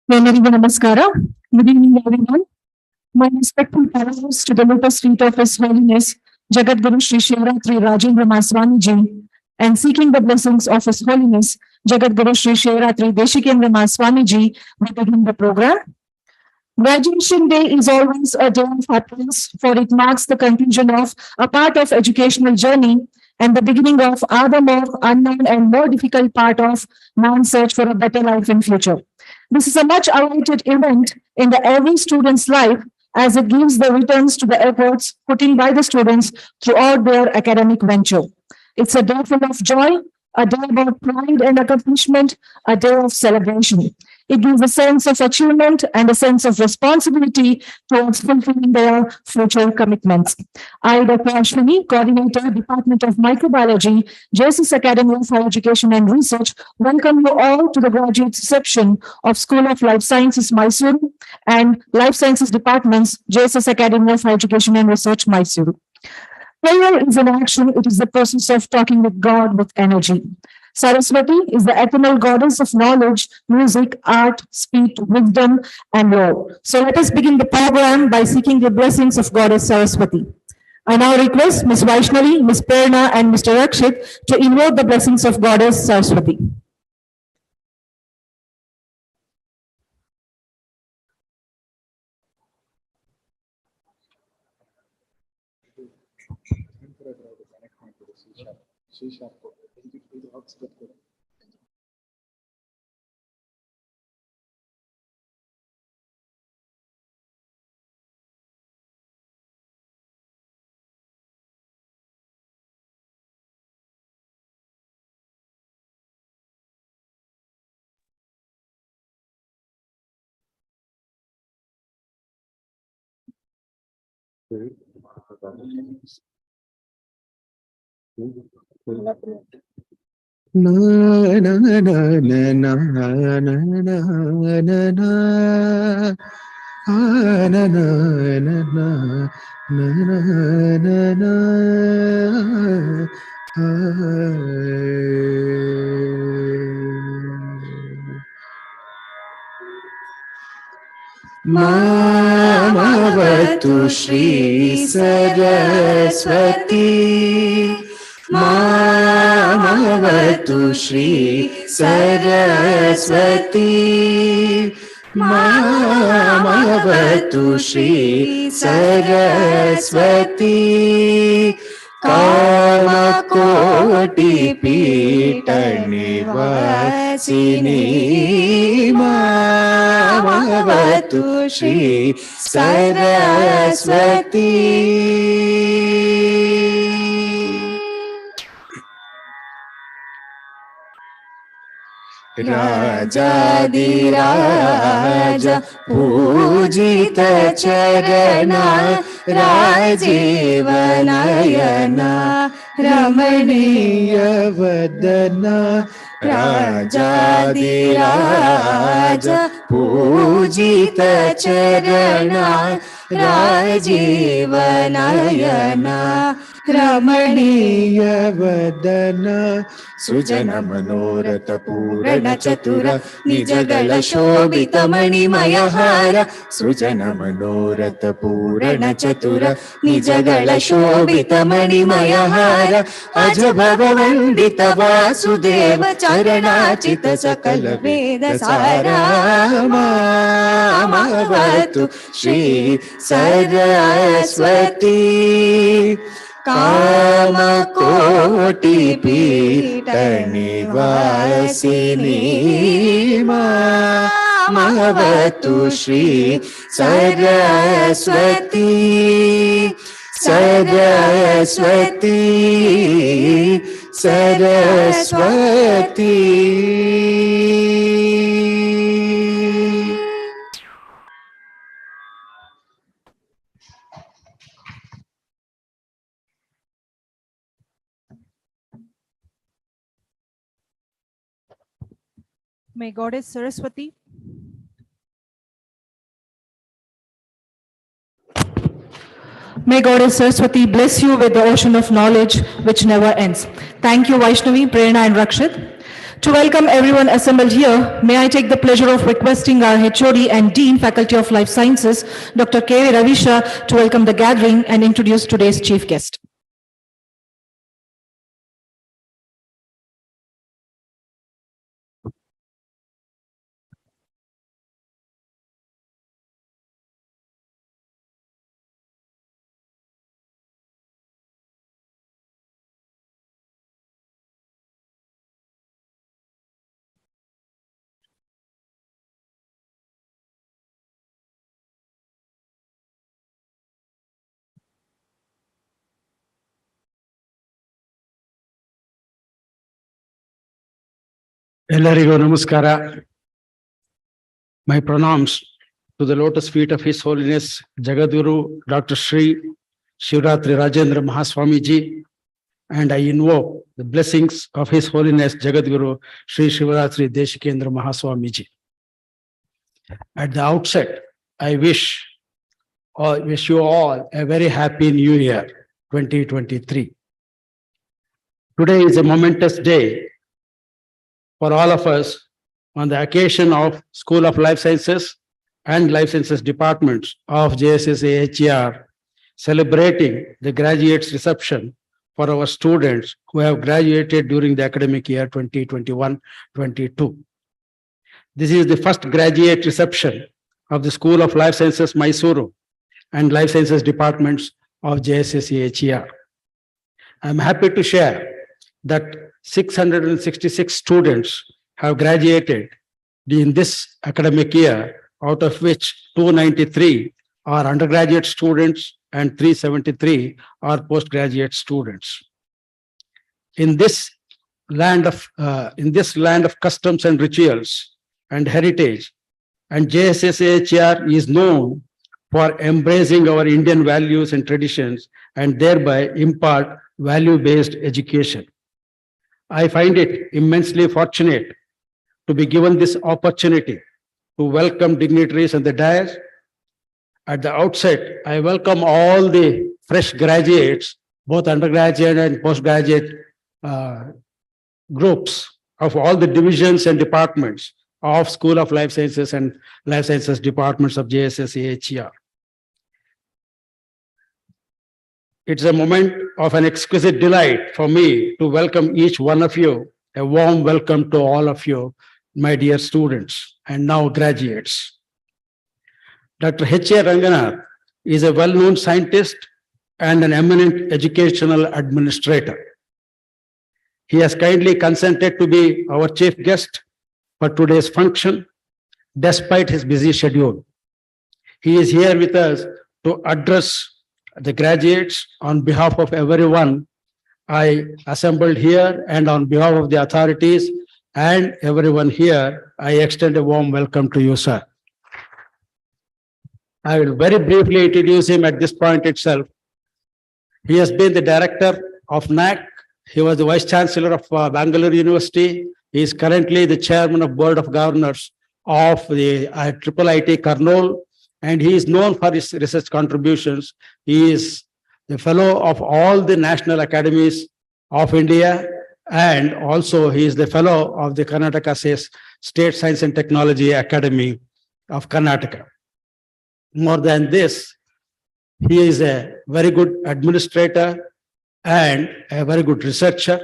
Venerable Namaskara. Good evening, everyone. My respectful parallels to the lotus feet of His Holiness Jagadguru Sri Shivaratri Rajendra Maswami Ji and seeking the blessings of His Holiness Jagadguru Sri Shivaratri Deshikendra Maswami Ji, we begin the program. Graduation Day is always a day of happiness, for it marks the conclusion of a part of educational journey and the beginning of other more unknown and more difficult part of man's search for a better life in future. This is a much awaited event in every student's life as it gives the returns to the efforts put in by the students throughout their academic venture. It's a day full of joy, a day about pride and accomplishment, a day of celebration. It gives a sense of achievement and a sense of responsibility towards fulfilling their future commitments. I, Dr. Ashwini, Coordinator, Department of Microbiology, JSS Academy of Higher Education and Research, welcome you all to the graduate reception of School of Life Sciences, Mysuru, and Life Sciences Departments, JSS Academy of Higher Education and Research, Mysuru. Prayer is an action, it is the process of talking with God with energy. Saraswati is the eternal goddess of knowledge, music, art, speech, wisdom, and law. So let us begin the program by seeking the blessings of Goddess Saraswati. I now request Ms. Vaishnavi, Ms. Prerna, and Mr. Rakshit to invoke the blessings of Goddess Saraswati. Na na na na na na na na na. Ah, na na na na na na na na. Mamavatu Shri Saraswati. Mamavatu Shri Saraswati. Mamavatu Shri Saraswati. Kamakoti Pita Nivasini. Mamavatu Shri Saraswati. Rajadiraja Pujita Charana Rajivanayana Ramaniya Vadana. Rajadiraja Pujita Charana Rajivanayana Ramaniya Vadana. Sujana Manoratha Purana Chatura Nijagala Shobhita Manimaya Hara. Sujana Manoratha Purana Chatura Nijagala Shobhita Manimaya Hara. Ajabhava Vandita Vasudeva Charanachita Sakala Veda Sara. Mamavatu Shri Saraswati. Kamakoti Pita Nivasini. Mamavatu Shri Saraswati. Saraswati. Saraswati. May Goddess Saraswati May Goddess Saraswati bless you with the ocean of knowledge which never ends. Thank you, Vaishnavi, Prerna, and Rakshit. To welcome everyone assembled here, may I take the pleasure of requesting our HOD and Dean, Faculty of Life Sciences, Dr. K. Ravisha, to welcome the gathering and introduce today's chief guest. ಎಲ್ಲರಿಗೂ ನಮಸ್ಕಾರ. My pronouns to the lotus feet of His Holiness Jagadguru Dr. Sri Shivratri Rajendra Mahaswamiji, and I invoke the blessings of His Holiness Jagadguru Sri Shivratri Deshikendra Mahaswamiji. At the outset, I wish you all a very happy New Year 2023. Today is a momentous day for all of us on the occasion of School of Life Sciences and Life Sciences departments of JSSAHER celebrating the graduates reception for our students who have graduated during the academic year 2021-22. This is the first graduate reception of the School of Life Sciences Mysuru and Life Sciences departments of JSSAHER. I am happy to share that 666 students have graduated in this academic year, out of which 293 are undergraduate students and 373 are postgraduate students. In this land of customs and rituals and heritage, and JSSAHER is known for embracing our Indian values and traditions and thereby impart value-based education. I find it immensely fortunate to be given this opportunity to welcome dignitaries on the dais. At the outset, I welcome all the fresh graduates, both undergraduate and postgraduate groups of all the divisions and departments of School of Life Sciences and Life Sciences departments of JSSAHER. It's a moment of an exquisite delight for me to welcome each one of you. A warm welcome to all of you, my dear students and now graduates. Dr. H.A. Ranganath is a well-known scientist and an eminent educational administrator. He has kindly consented to be our chief guest for today's function, despite his busy schedule. He is here with us to address the graduates on behalf of everyone I assembled here, and on behalf of the authorities and everyone here, I extend a warm welcome to you, sir. I will very briefly introduce him at this point itself. He has been the director of NAC. He was the vice chancellor of Bangalore University. He is currently the chairman of board of governors of the IIT Karnool, and he is known for his research contributions. He is the fellow of all the national academies of India, and also he is the fellow of the Karnataka State Science and Technology Academy of Karnataka. More than this, he is a very good administrator and a very good researcher,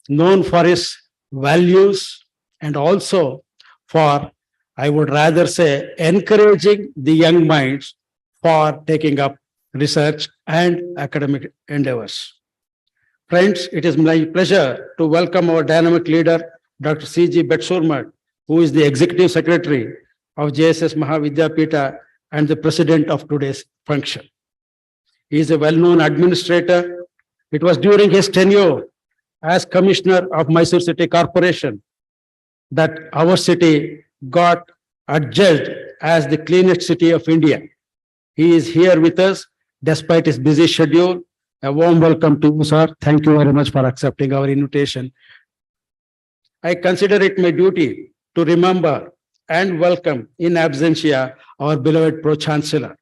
known for his values and also for, I would rather say, encouraging the young minds for taking up research and academic endeavors. Friends, it is my pleasure to welcome our dynamic leader, Dr. C.G. Betsurmat, who is the executive secretary of JSS Mahavidyapita and the president of today's function. He is a well-known administrator. It was during his tenure as commissioner of Mysore City Corporation that our city got adjudged as the cleanest city of India. He is here with us despite his busy schedule. A warm welcome to you, sir. Thank you very much for accepting our invitation. I consider it my duty to remember and welcome in absentia our beloved Pro-Chancellor,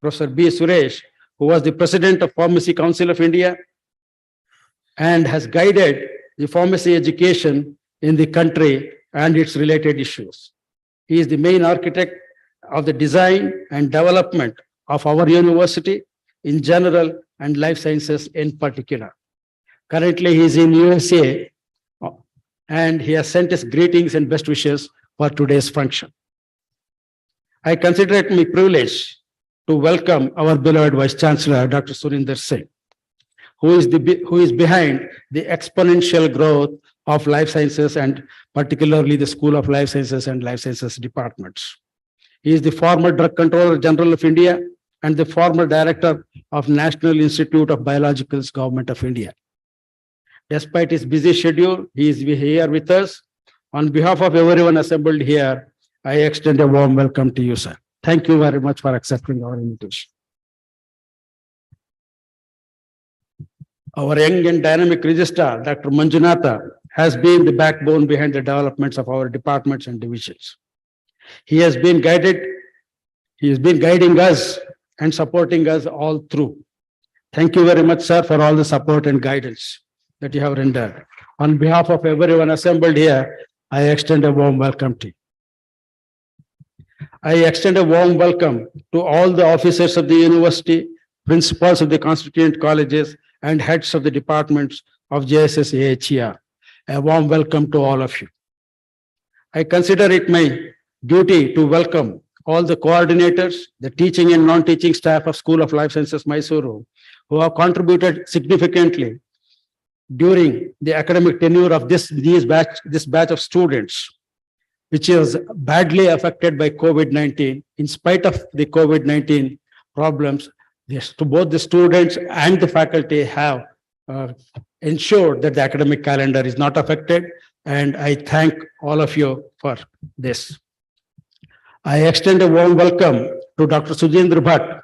Professor B. Suresh, who was the President of Pharmacy Council of India and has guided the pharmacy education in the country and its related issues. He is the main architect of the design and development of our university in general and life sciences in particular. Currently, he is in USA and he has sent his greetings and best wishes for today's function. I consider it my privilege to welcome our beloved Vice Chancellor, Dr. Surinder Singh, who is behind the exponential growth of life sciences and particularly the School of Life Sciences and Life Sciences departments. He is the former Drug Controller General of India and the former Director of National Institute of Biologicals, Government of India. Despite his busy schedule, he is here with us. On behalf of everyone assembled here, I extend a warm welcome to you, sir. Thank you very much for accepting our invitation. Our young and dynamic registrar, Dr. Manjunatha, has been the backbone behind the developments of our departments and divisions. He has been guiding us and supporting us all through. Thank you very much, sir, for all the support and guidance that you have rendered. On behalf of everyone assembled here, I extend a warm welcome to you. I extend a warm welcome to all the officers of the university, principals of the constituent colleges, and heads of the departments of JSS AHER. A warm welcome to all of you. I consider it my duty to welcome all the coordinators, the teaching and non-teaching staff of School of Life Sciences, Mysuru, who have contributed significantly during the academic tenure of this batch of students, which is badly affected by COVID-19. In spite of the COVID-19 problems, both the students and the faculty have ensured that the academic calendar is not affected, and I thank all of you for this. I extend a warm welcome to Dr. Sujendra Bhatt,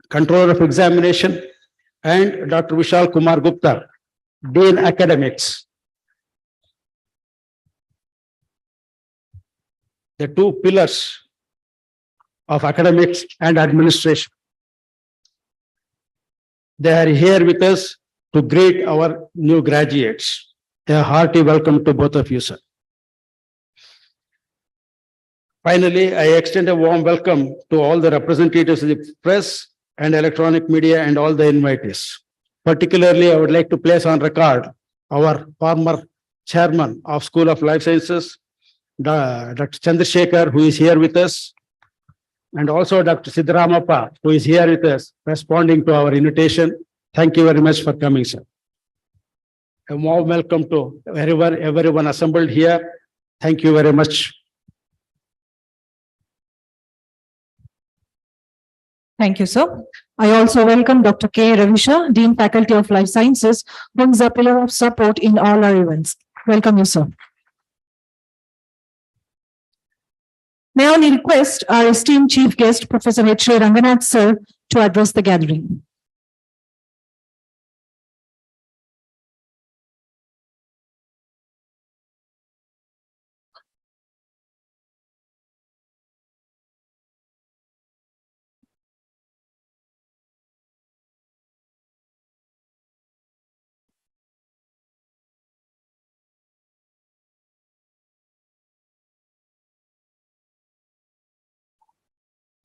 Controller of Examination, and Dr. Vishal Kumar Gupta, Dean Academics. The two pillars of academics and administration. They are here with us to greet our new graduates. A hearty welcome to both of you, sir. Finally, I extend a warm welcome to all the representatives of the press and electronic media and all the invitees. Particularly, I would like to place on record our former chairman of School of Life Sciences, Dr. Chandrasekhar, who is here with us, and also Dr. Siddaramappa, who is here with us, responding to our invitation. Thank you very much for coming, sir. A warm welcome to everyone assembled here. Thank you very much. Thank you, sir. I also welcome Dr. K. Ravisha, Dean Faculty of Life Sciences, who is a pillar of support in all our events. Welcome you, sir. May I request our esteemed chief guest, Professor H. Ranganath, sir, to address the gathering.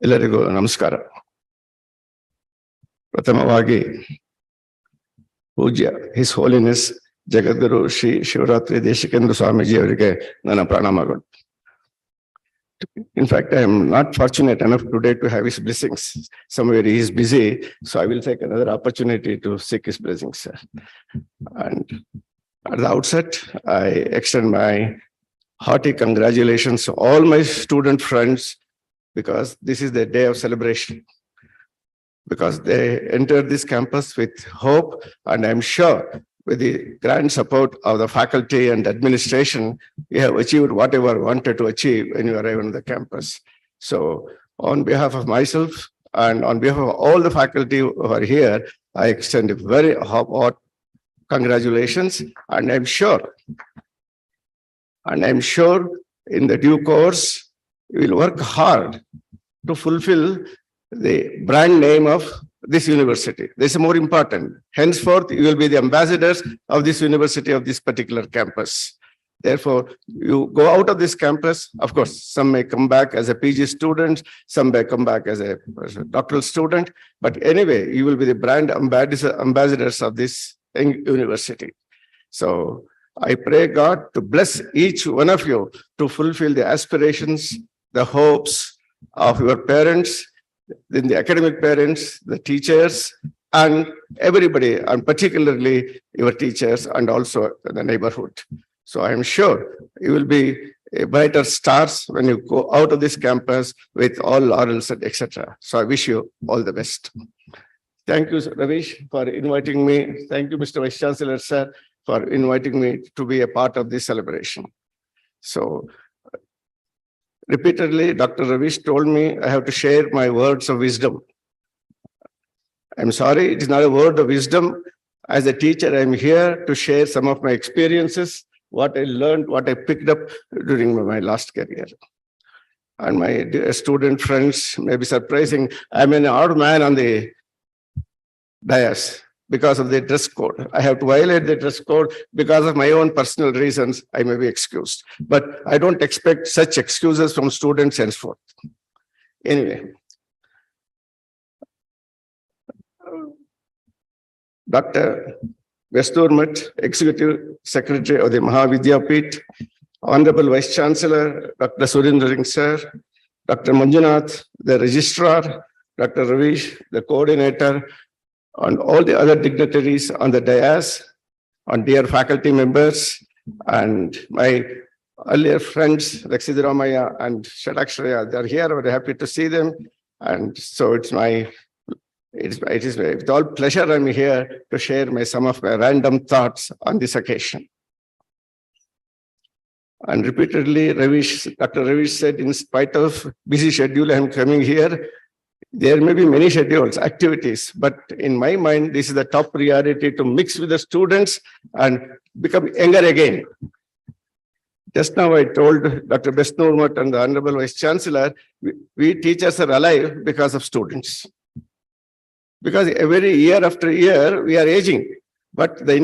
ಎಲ್ಲರಿಗೂ ನಮಸ್ಕಾರ. ಪ್ರಥಮವಾಗಿ ಪೂಜ್ಯ his holiness ಜಗದ್ಗುರು ಶ್ರೀ ಶಿವರಾತ್ರಿ ದೇಶಿಕೇಂದ್ರ ಸ್ವಾಮೀಜಿ ಅವರಿಗೆ ನನ್ನ ಪ್ರಣಾಮಗಳು. In fact, I am not fortunate enough today to have his blessings. Somewhere he is busy, so I will take another opportunity to seek his blessings, sir. And at the outset, I extend my hearty congratulations to all my student friends, because this is the day of celebration, because they entered this campus with hope, and I'm sure with the grand support of the faculty and administration, you have achieved whatever wanted to achieve when you arrive on the campus. So on behalf of myself and on behalf of all the faculty who are here, I extend a very hot congratulations, and I'm sure in the due course, you will work hard to fulfill the brand name of this university. This is more important. Henceforth, you will be the ambassadors of this university, of this particular campus. Therefore, you go out of this campus, of course, some may come back as a PG student, some may come back as a doctoral student, but anyway, you will be the brand ambassadors of this university. So I pray God to bless each one of you to fulfill the aspirations, the hopes of your parents, then the academic parents, the teachers, and everybody, and particularly your teachers and also the neighborhood. So I am sure you will be brighter stars when you go out of this campus with all laurels and etc. So I wish you all the best. Thank you, Ravish, for inviting me. Thank you, Mr. Vice Chancellor, sir, for inviting me to be a part of this celebration. So repeatedly, Dr. Ravish told me I have to share my words of wisdom. I'm sorry, it is not a word of wisdom. As a teacher, I'm here to share some of my experiences, what I learned, what I picked up during my last career. And my dear student friends may be surprising. I'm an odd man on the dais because of the dress code. I have to violate the dress code because of my own personal reasons. I may be excused, but I don't expect such excuses from students henceforth. Anyway, Dr. Vesturmat, Executive Secretary of the Mahavidyapit, Honorable Vice Chancellor, Dr. Surendra Singh Sir, Dr. Manjunath, the Registrar, Dr. Ravish, the Coordinator, and all the other dignitaries on the dais, and dear faculty members, and my earlier friends, like Siddharamaya and Shadakshraya, they're here. We're happy to see them. And so it is with all pleasure I'm here to share some of my random thoughts on this occasion. And repeatedly, Dr. Ravish said, in spite of busy schedule, I'm coming here. There may be many schedules, activities, but in my mind, this is the top priority to mix with the students and become younger again. Just now I told Dr. Besnurmat and the Honorable Vice Chancellor, we teachers are alive because of students. Because every year after year, we are aging. But the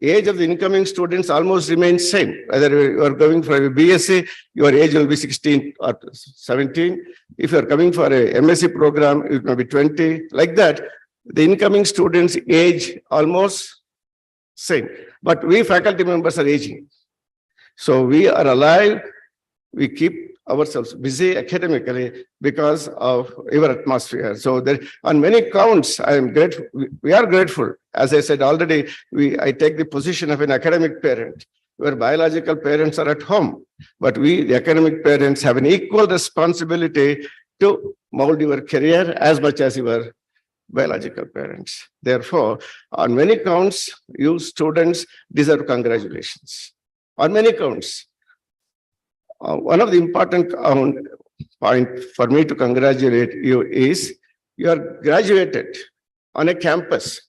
age of the incoming students almost remains same. Whether you are going for a BSc, your age will be 16 or 17. If you are coming for a MSc program, it may be 20. Like that, the incoming students age almost same. But we faculty members are aging. So we are alive. We keep ourselves busy academically because of your atmosphere. So there, on many counts, I am grateful. We are grateful. As I said already, I take the position of an academic parent, where biological parents are at home. But we, the academic parents, have an equal responsibility to mold your career as much as your biological parents. Therefore, on many counts, you students deserve congratulations. On many counts. One of the important point for me to congratulate you is you are graduated on a campus.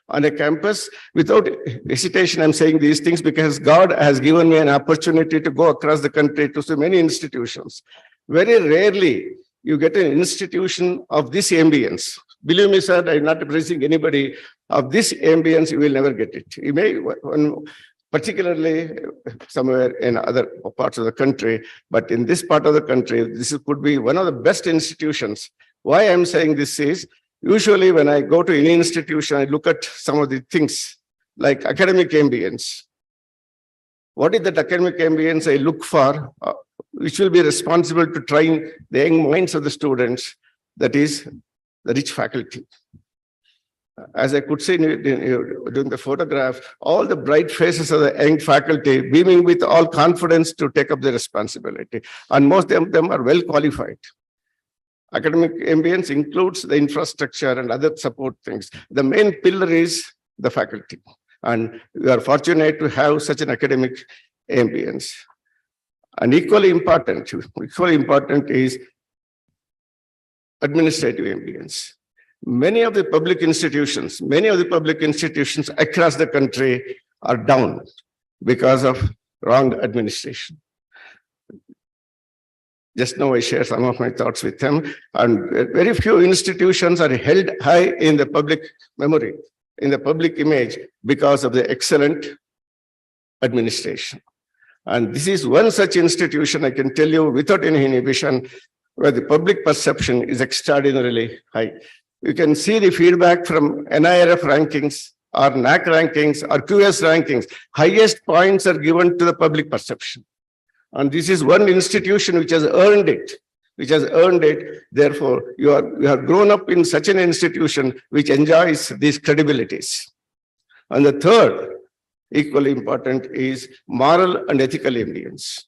On a campus, without hesitation, I'm saying these things because God has given me an opportunity to go across the country to so many institutions. Very rarely you get an institution of this ambience. Believe me, sir, I'm not praising anybody. Of this ambience, you will never get it. You may, particularly somewhere in other parts of the country, but in this part of the country, this could be one of the best institutions. Why I'm saying this is, usually when I go to any institution, I look at some of the things like academic ambience. What is that academic ambience I look for, which will be responsible to train the young minds of the students, that is the rich faculty. As I could see during the photograph, all the bright faces of the young faculty beaming with all confidence to take up the responsibility. And most of them are well qualified. Academic ambience includes the infrastructure and other support things. The main pillar is the faculty. And we are fortunate to have such an academic ambience. And equally important is administrative ambience. Many of the public institutions across the country are down because of wrong administration. Just now I share some of my thoughts with them, and very few institutions are held high in the public memory, in the public image, because of the excellent administration. And this is one such institution, I can tell you without any inhibition, where the public perception is extraordinarily high. You can see the feedback from NIRF rankings or NAC rankings or QS rankings. Highest points are given to the public perception. And this is one institution which has earned it, Therefore, you have grown up in such an institution which enjoys these credibilities. And the third, equally important, is moral and ethical ambience.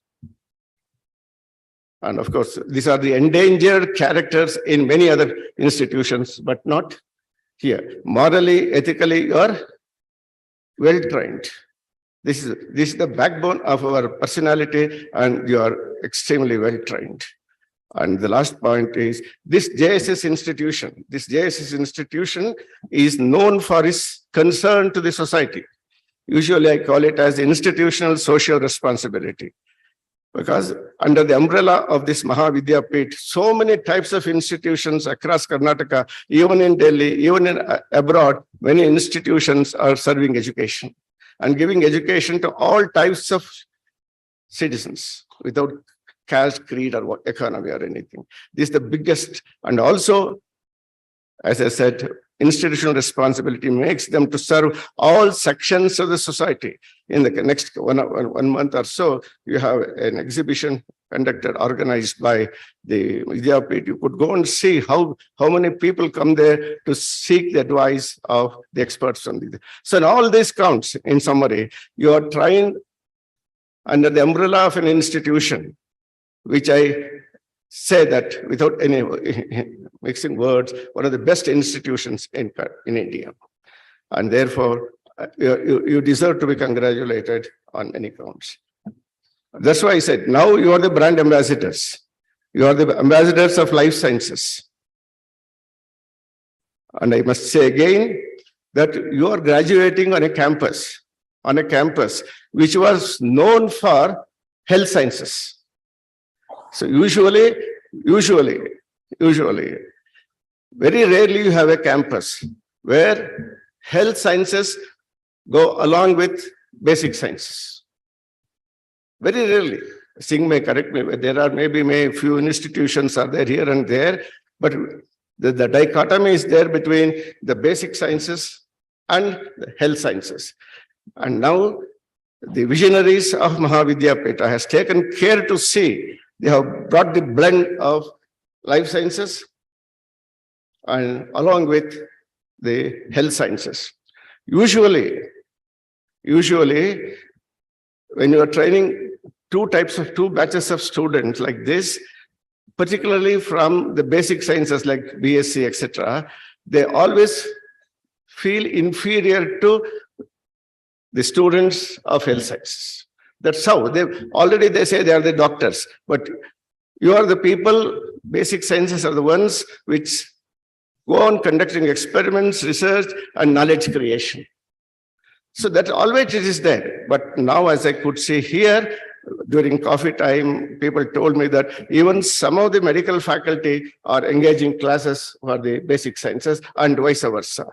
And of course, these are the endangered characters in many other institutions, but not here. Morally, ethically, you are well trained. This is the backbone of our personality, and you are extremely well trained. And the last point is this JSS institution. This JSS institution is known for its concern to the society. Usually I call it as institutional social responsibility. Because under the umbrella of this Mahavidyapit, so many types of institutions across Karnataka, even in Delhi, even in abroad, many institutions are serving education and giving education to all types of citizens without caste, creed, or economy or anything. This is the biggest, and also, as I said, institutional responsibility makes them to serve all sections of the society. In the next one month or so, you have an exhibition conducted, organized by the Vidyapit. You could go and see how many people come there to seek the advice of the experts on this. So in all this counts, in summary, you are trying under the umbrella of an institution, which I say that without any mixing words, one of the best institutions in India. And therefore, you deserve to be congratulated on many counts. That's why I said, now you are the brand ambassadors. You are the ambassadors of life sciences. And I must say again that you are graduating on a campus which was known for health sciences. So usually, very rarely you have a campus where health sciences go along with basic sciences. Very rarely. Singh may correct me, but there are maybe a few institutions are there here and there, but the dichotomy is there between the basic sciences and the health sciences. And now the visionaries of Mahavidyapita has taken care to see they have brought the blend of life sciences and along with the health sciences. Usually, when you are training two batches of students like this, particularly from the basic sciences like BSc, etc., they always feel inferior to the students of health sciences. That's how they say they are the doctors, but you are the people, basic sciences are the ones which go on conducting experiments, research, and knowledge creation. So that always it is there. But now, as I could see here, during coffee time, people told me that even some of the medical faculty are engaging classes for the basic sciences and vice versa.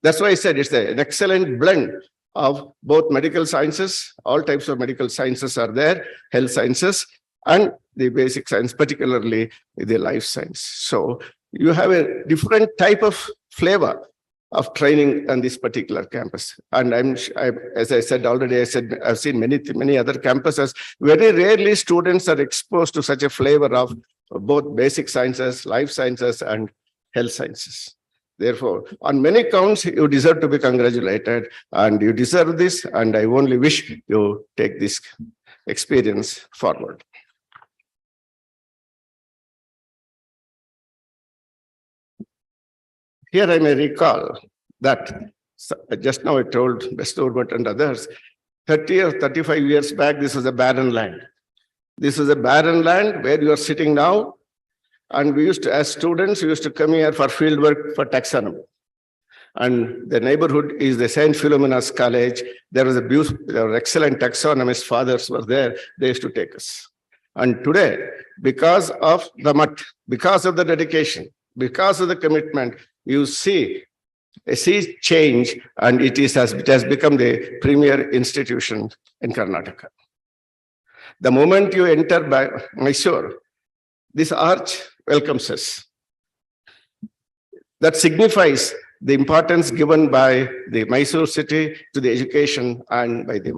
That's why I said it's an excellent blend of both medical sciences, all types of medical sciences are there, health sciences, and the basic science, particularly the life science. So you have a different type of flavor of training on this particular campus. And as I said already, I've seen many other campuses. Very rarely students are exposed to such a flavor of both basic sciences, life sciences, and health sciences. Therefore, on many counts, you deserve to be congratulated, and you deserve this, and I only wish you take this experience forward. Here I may recall that just now I told Besturmat and others, 30 or 35 years back, this was a barren land. This was a barren land where you are sitting now. And we used to, as students, we used to come here for field work for taxonomy. And the neighborhood is the St. Philomena's College. There were excellent taxonomists, fathers were there. They used to take us. And today, because of the mutt, because of the dedication, because of the commitment, you see a sea change, and it has become the premier institution in Karnataka. The moment you enter by Mysore, this arch welcomes us. That signifies the importance given by the Mysore city to the education and by the.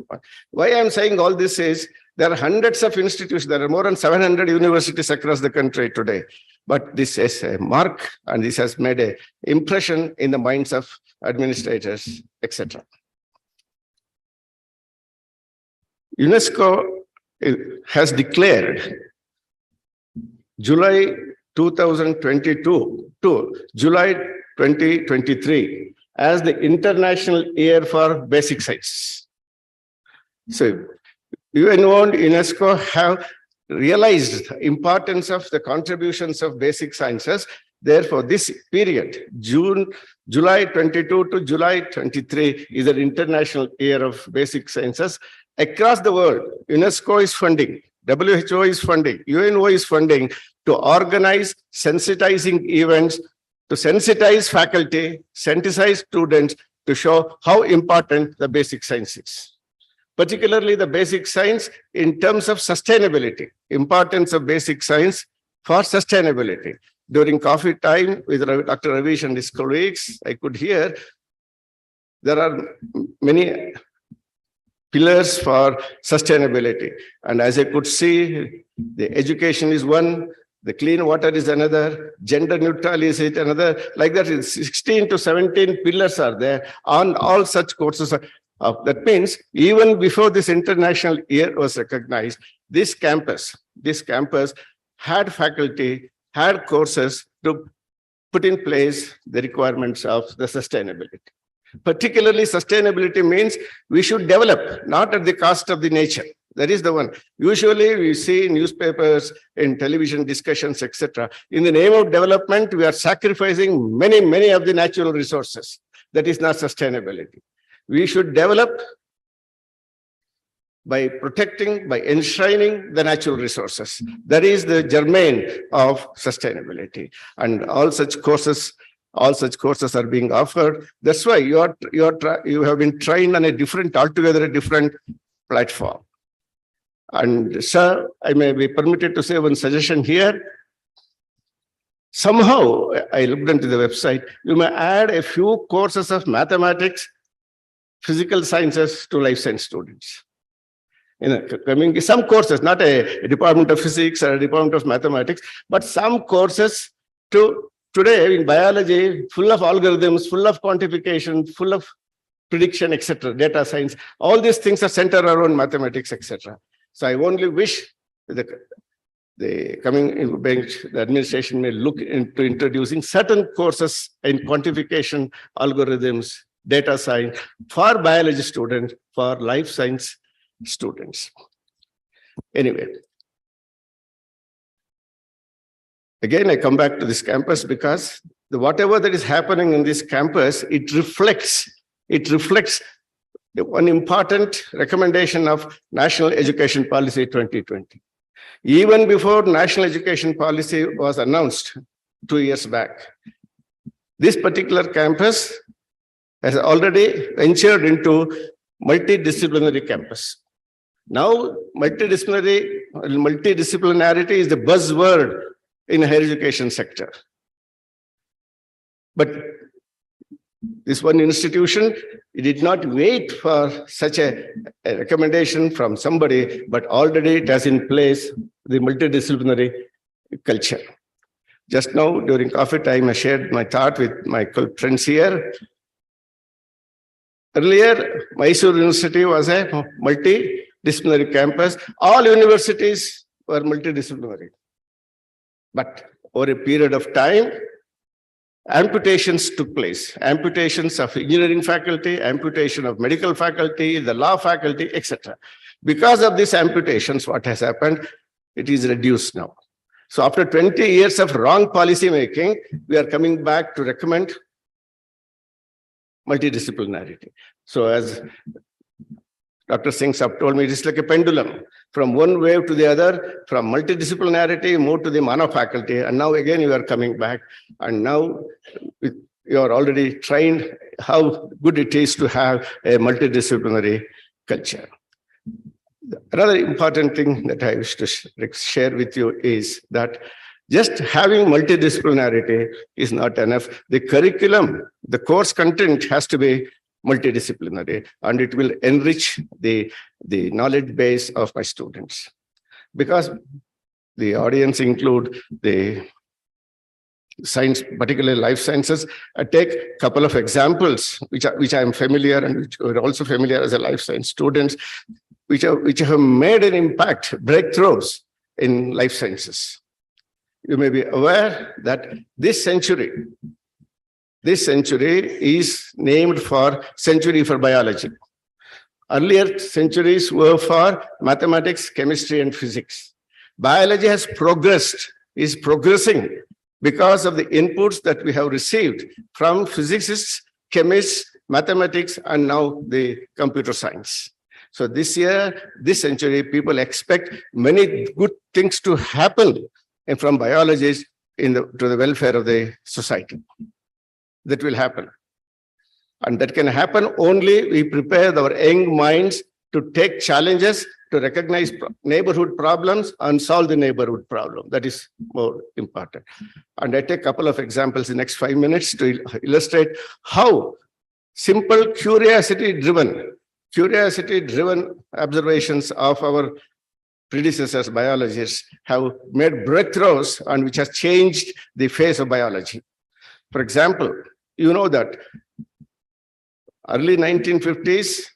Why I am saying all this is there are hundreds of institutions. There are more than 700 universities across the country today. But this is a mark, and this has made an impression in the minds of administrators, etc. UNESCO has declared July 2022 to July 2023 as the International Year for Basic Science. So, UNO and UNESCO have realized the importance of the contributions of basic sciences. Therefore, this period, July 22 to July 23, is an International Year of Basic Sciences. Across the world, UNESCO is funding, WHO is funding, UNO is funding to organize sensitizing events, to sensitize faculty, sensitize students, to show how important the basic science is. Particularly the basic science in terms of sustainability, importance of basic science for sustainability. During coffee time with Dr. Ravish and his colleagues, I could hear there are many pillars for sustainability. And as I could see, the education is one, the clean water is another, gender neutral is it another. Like that, 16 to 17 pillars are there on all such courses. That means even before this international year was recognized, this campus had faculty, had courses to put in place the requirements of the sustainability. Particularly sustainability means we should develop, not at the cost of the nature. That is the one. Usually we see in newspapers, in television discussions, etc. In the name of development, we are sacrificing many of the natural resources. That is not sustainability. We should develop by protecting, by enshrining the natural resources. That is the germane of sustainability. And all such courses are being offered. That's why you have been trained on altogether a different platform. And sir, I may be permitted to say one suggestion here. Somehow, I looked into the website, you may add a few courses of mathematics, physical sciences to life science students. Coming some courses, not a department of physics or a department of mathematics, but some courses to today in biology, full of algorithms, full of quantification, full of prediction, etc., data science. All these things are centered around mathematics, etc. So I only wish the coming bench, the administration may look into introducing certain courses in quantification, algorithms, data science for biology students, for life science students. Anyway, again, I come back to this campus because whatever that is happening in this campus, it reflects one important recommendation of National Education Policy 2020. Even before National Education Policy was announced 2 years back, this particular campus has already ventured into multidisciplinary campus. Now, multidisciplinarity is the buzzword in the higher education sector. But this one institution, it did not wait for such a recommendation from somebody, but already it has in place the multidisciplinary culture. Just now, during coffee time, I shared my thought with my friends here. Earlier, Mysore University was a multidisciplinary campus. All universities were multidisciplinary. But over a period of time, amputations took place. Amputations of engineering faculty, amputation of medical faculty, the law faculty, etc. Because of these amputations, what has happened? It is reduced now. So after 20 years of wrong policy making, we are coming back to recommend multidisciplinarity. So as Dr. Singh Sab told me, it is like a pendulum. From one wave to the other, from multidisciplinarity, move to the mono faculty. And now again, you are coming back. And now you are already trained how good it is to have a multidisciplinary culture. Another important thing that I wish to share with you is that just having multidisciplinarity is not enough. The curriculum, the course content has to be multidisciplinary, and it will enrich the knowledge base of my students. Because the audience include the science, particularly life sciences. I take a couple of examples which I am familiar and which are also familiar as a life science students, which have made an impact, breakthroughs in life sciences. You may be aware that this century is named for century for biology. Earlier centuries were for mathematics, chemistry, and physics. Biology has progressed, is progressing because of the inputs that we have received from physicists, chemists, mathematics, and now the computer science. So this year, this century, people expect many good things to happen from biologists to the welfare of the society. That will happen. And that can happen only we prepare our young minds to take challenges, to recognize neighborhood problems and solve the neighborhood problem. That is more important. And I take a couple of examples in the next 5 minutes to illustrate how simple curiosity-driven observations of our predecessors, biologists, have made breakthroughs and which has changed the face of biology. For example, you know that early 1950s,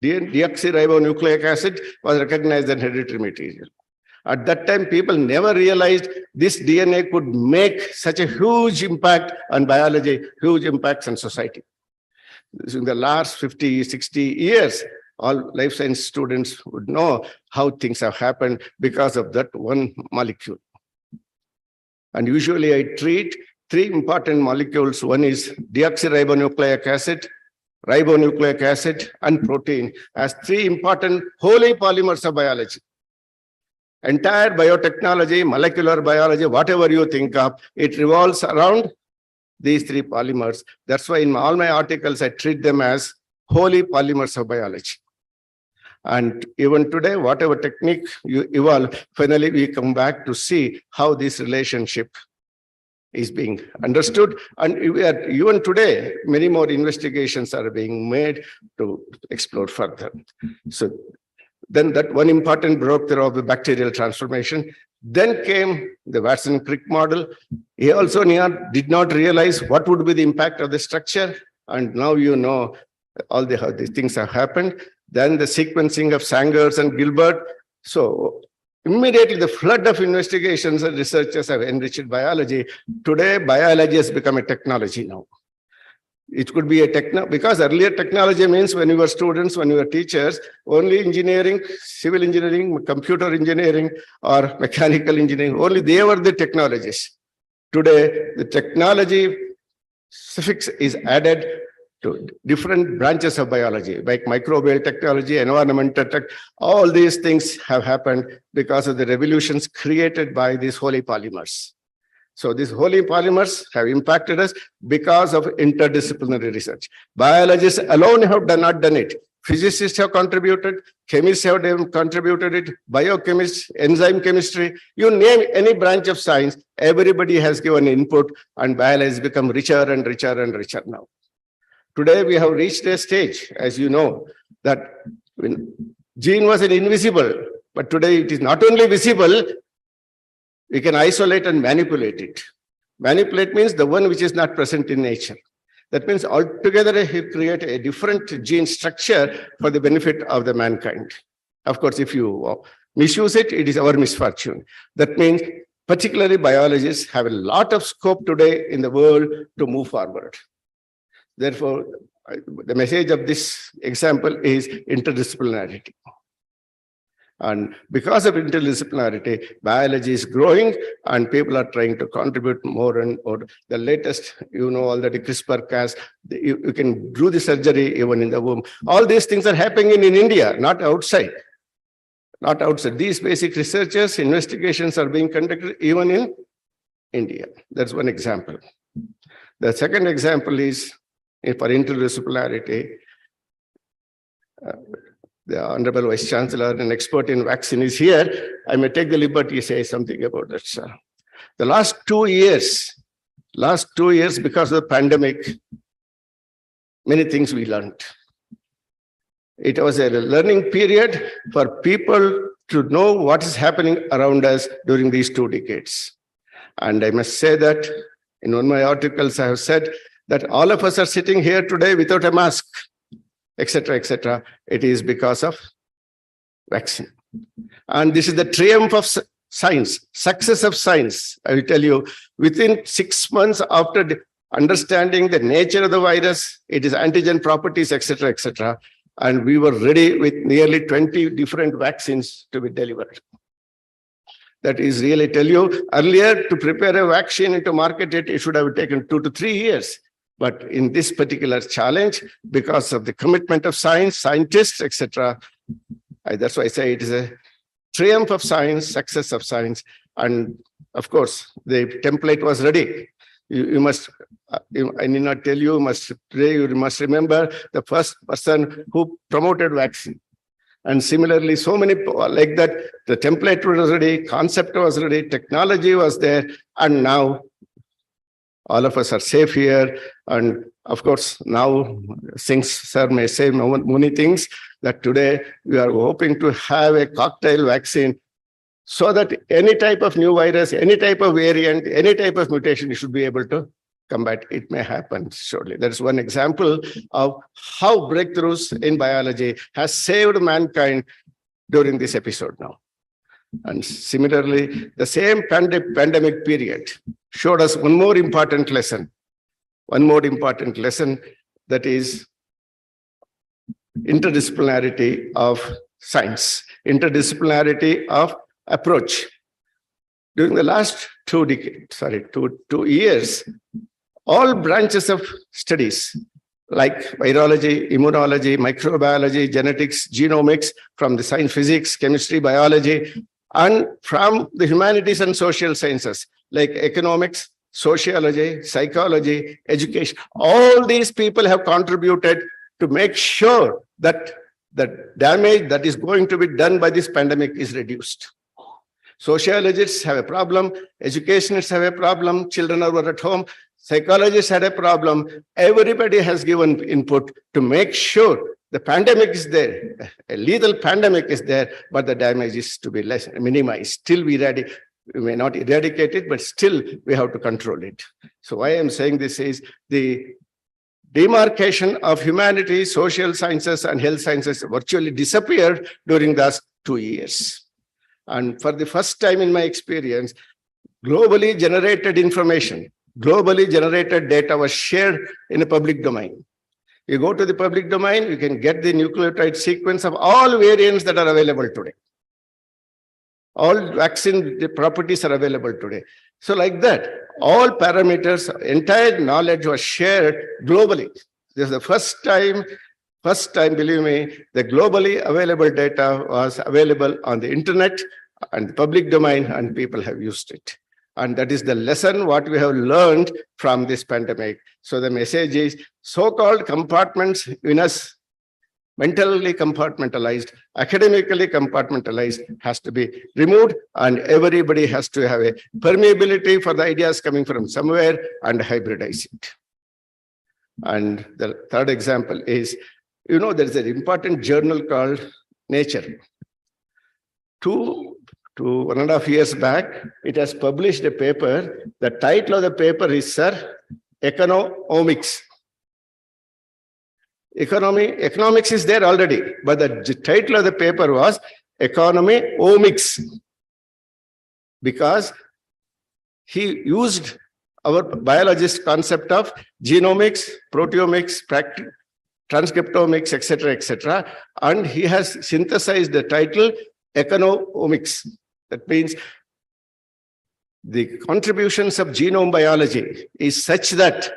deoxyribonucleic acid was recognized as hereditary material. At that time, people never realized this DNA could make such a huge impact on biology, huge impacts on society. In the last 50, 60 years, all life science students would know how things have happened because of that one molecule. And usually I treat 3 important molecules. One is deoxyribonucleic acid, ribonucleic acid, and protein as 3 important holy polymers of biology. Entire biotechnology, molecular biology, whatever you think of, it revolves around these 3 polymers. That's why in all my articles, I treat them as holy polymers of biology. And even today, whatever technique you evolve, finally we come back to see how this relationship is being understood. And even today, many more investigations are being made to explore further. So then that one important breakthrough of the bacterial transformation. Then came the Watson-Crick model. He also did not realize what would be the impact of the structure. And now you know all these things have happened. Then the sequencing of Sangers and Gilbert. So immediately the flood of investigations and researchers have enriched biology. Today, biology has become a technology now. It could be because earlier technology means when you were students, when you were teachers, only engineering, civil engineering, computer engineering, or mechanical engineering, only they were the technologists. Today, the technology suffix is added to different branches of biology, like microbial technology, environmental tech. All these things have happened because of the revolutions created by these holy polymers. So these holy polymers have impacted us because of interdisciplinary research. Biologists alone have not done it. Physicists have contributed, chemists have contributed it, biochemists, enzyme chemistry, you name any branch of science, everybody has given input, and biology has become richer and richer and richer now. Today, we have reached a stage, as you know, that gene was an invisible, but today it is not only visible, we can isolate and manipulate it. Manipulate means the one which is not present in nature. That means altogether he create a different gene structure for the benefit of the mankind. Of course, if you misuse it, it is our misfortune. That means particularly biologists have a lot of scope today in the world to move forward. Therefore, the message of this example is interdisciplinarity. And because of interdisciplinarity, biology is growing and people are trying to contribute more and more. The latest, you know, already CRISPR-Cas, you can do the surgery even in the womb. All these things are happening in India, not outside. Not outside. These basic researchers, investigations are being conducted even in India. That's one example. The second example is for interdisciplinarity. the Honorable Vice Chancellor, an expert in vaccine, is here, I may take the liberty to say something about that, sir. The last 2 years, because of the pandemic, many things we learned. It was a learning period for people to know what is happening around us during these 2 decades. And I must say that in one of my articles, I have said that all of us are sitting here today without a mask, etc., etc. It is because of vaccine. And this is the triumph of science, success of science. I will tell you, within 6 months after understanding the nature of the virus, its antigen properties, etc., etc., and we were ready with nearly 20 different vaccines to be delivered. That is really, tell you, earlier to prepare a vaccine and to market it, it should have taken 2 to 3 years. But in this particular challenge, because of the commitment of science, scientists, etc., that's why I say it is a triumph of science, success of science. And of course, the template was ready. You must, I need not tell you, you must remember the first person who promoted vaccine. And similarly, so many like that, the template was ready, concept was ready, technology was there, and now all of us are safe here. And of course, now, since sir may say many things, that today we are hoping to have a cocktail vaccine so that any type of new virus, any type of variant, any type of mutation, you should be able to combat. It may happen shortly. That's one example of how breakthroughs in biology has saved mankind during this episode now. And similarly, the same pandemic period showed us one more important lesson. One more important lesson, that is interdisciplinarity of science, interdisciplinarity of approach. During the last 2 years, all branches of studies like virology, immunology, microbiology, genetics, genomics, from the science, physics, chemistry, biology, and from the humanities and social sciences like economics, sociology, psychology, education, all these people have contributed to make sure that the damage that is going to be done by this pandemic is reduced. Sociologists have a problem, educationists have a problem, children are at home, psychologists had a problem. Everybody has given input to make sure the pandemic is there, a lethal pandemic is there, but the damage is to be less, minimized. Still we may not eradicate it, but still we have to control it. So why I'm saying this is the demarcation of humanities, social sciences, and health sciences virtually disappeared during the last 2 years. And for the first time in my experience, globally generated information, globally generated data was shared in the public domain. You go to the public domain, you can get the nucleotide sequence of all variants that are available today. All vaccine properties are available today. So like that, all parameters, entire knowledge was shared globally. This is the first time, believe me, the globally available data was available on the internet and the public domain, and people have used it. And that is the lesson what we have learned from this pandemic. So the message is so-called compartments in us, mentally compartmentalized, academically compartmentalized, has to be removed, and everybody has to have a permeability for the ideas coming from somewhere and hybridize it. And the third example is, there is an important journal called Nature. 1.5 years back, it has published a paper. The title of the paper is, Sir, Economics. Economics is there already, but the title of the paper was Economics, because he used our biologist concept of genomics, proteomics, transcriptomics, etc., etc., and he has synthesized the title Economics. That means the contributions of genome biology is such that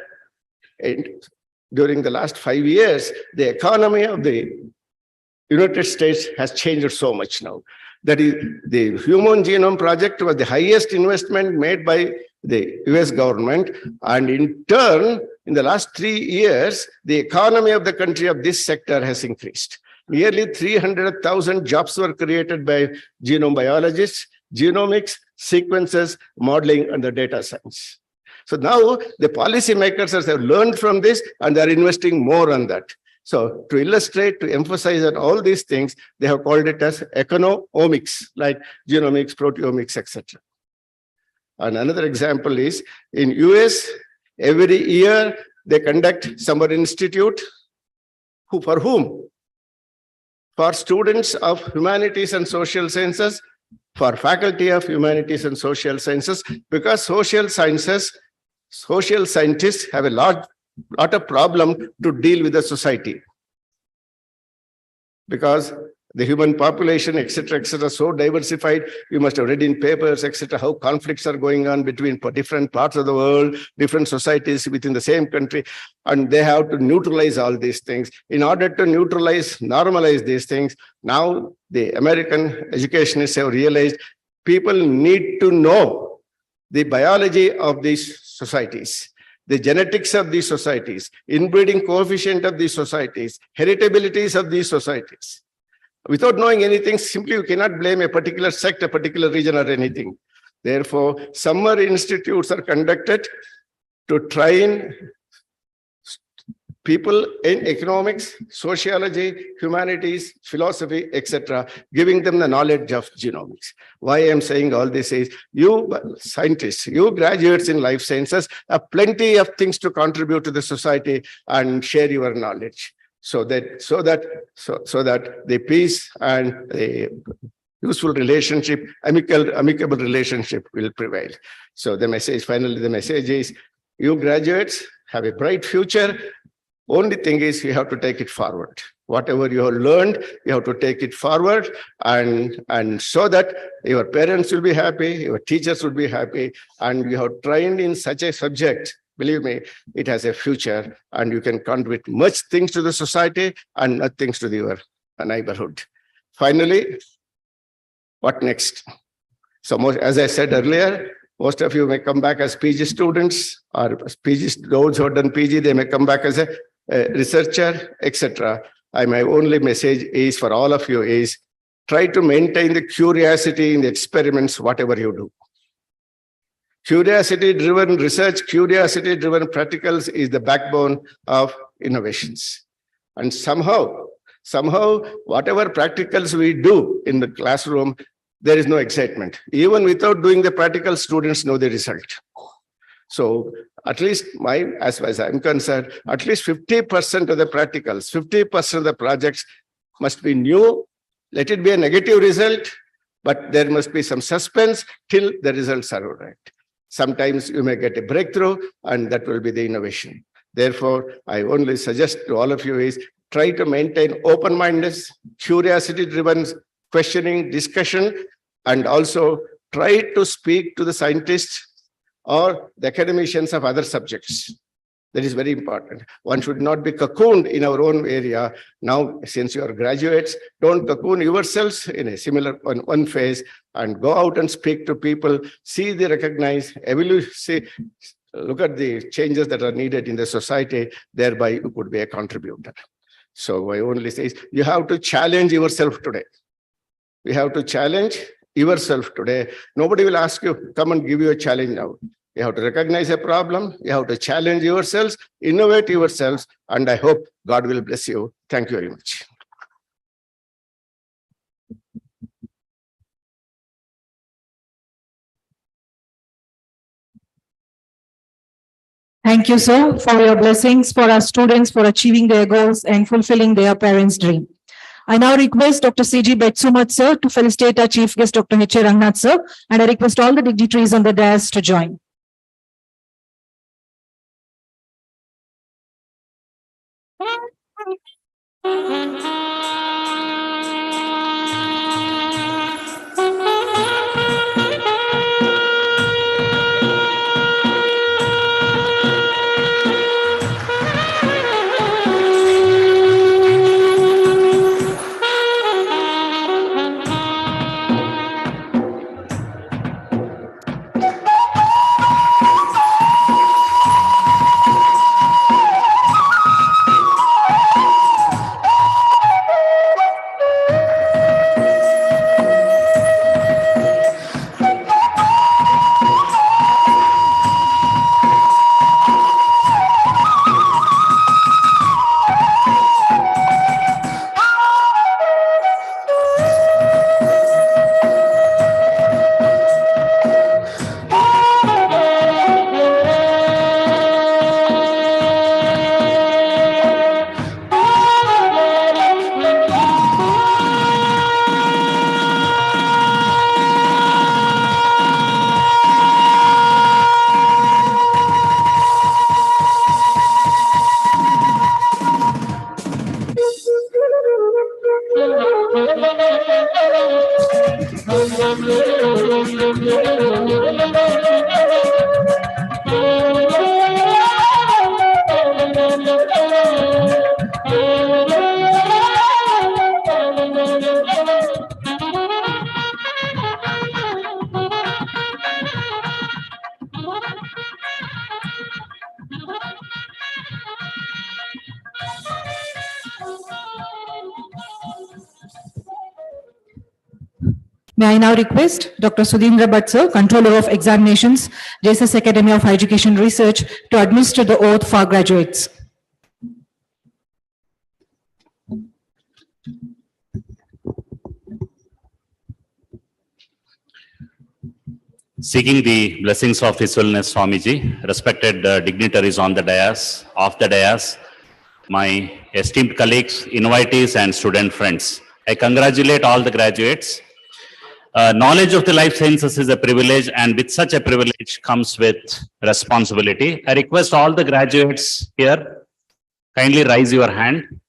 during the last 5 years, the economy of the United States has changed so much now. That is, the Human Genome Project was the highest investment made by the US government. And in turn, in the last 3 years, the economy of the country of this sector has increased. Nearly 300,000 jobs were created by genome biologists, genomics, sequences, modeling, and the data science. So now the policymakers have learned from this and they're investing more on that. So to illustrate, to emphasize on all these things, they have called it as economics, like genomics, proteomics, etc. And another example is in US, every year they conduct Summer Institute. For whom? For students of humanities and social sciences, for faculty of humanities and social sciences, because social scientists have a lot of problem to deal with the society. Because the human population, etc., so diversified, you must have read in papers, etc., how conflicts are going on between different parts of the world, different societies within the same country, and they have to neutralize all these things. In order to normalize these things, now the American educationists have realized people need to know the biology of these societies, the genetics of these societies, inbreeding coefficient of these societies, heritabilities of these societies. Without knowing anything, simply you cannot blame a particular sect, a particular region, or anything. Therefore, summer institutes are conducted to train people in economics, sociology, humanities, philosophy, etc., giving them the knowledge of genomics. Why I'm saying all this is, you scientists, you graduates in life sciences have plenty of things to contribute to the society and share your knowledge. So that the peace and the useful relationship, amicable relationship will prevail. So the message, finally, the message is, you graduates have a bright future. Only thing is, you have to take it forward. Whatever you have learned, you have to take it forward, and so that your parents will be happy, your teachers will be happy, and you have trained in such a subject. Believe me, it has a future, and you can contribute much things to the society and not things to your neighborhood. Finally, what next? So as I said earlier, most of you may come back as PG students, or those who have done PG, they may come back as a researcher, etc. My only message is for all of you is, try to maintain the curiosity in the experiments, whatever you do. Curiosity-driven research, curiosity-driven practicals is the backbone of innovations. And somehow, whatever practicals we do in the classroom, there is no excitement. Even without doing the practical, students know the result. So at least as far as I'm concerned, at least 50% of the practicals, 50% of the projects must be new. Let it be a negative result, but there must be some suspense till the results are all right. Sometimes you may get a breakthrough, and that will be the innovation. Therefore, I only suggest to all of you is, try to maintain open-mindedness, curiosity-driven questioning, discussion, and also try to speak to the scientists or the academicians of other subjects. That is very important. One should not be cocooned in our own area. Now, since you are graduates, don't cocoon yourselves in a similar one phase, and go out and speak to people, recognize, evaluate, look at the changes that are needed in the society. Thereby, you could be a contributor. So I only say is, you have to challenge yourself today. You have to challenge yourself today. Nobody will ask you, come and give you a challenge now. You have to recognize a problem. You have to challenge yourselves, innovate yourselves, and I hope God will bless you. Thank you very much. Thank you, sir, for your blessings for our students for achieving their goals and fulfilling their parents' dream. I now request Dr. C.G. Betsumat, sir, to felicitate our chief guest, Dr. H.A. Rangnath, sir, and I request all the dignitaries on the dais to join. May I now request Dr. Sudhindra Bhatt, sir, Controller of Examinations, JSS Academy of Education Research, to administer the oath for graduates. Seeking the blessings of His Holiness Swamiji, respected dignitaries on the dais, off the dais, my esteemed colleagues, invitees and student friends. I congratulate all the graduates. Knowledge of the life sciences is a privilege, and with such a privilege comes with responsibility. I request all the graduates here, kindly raise your hand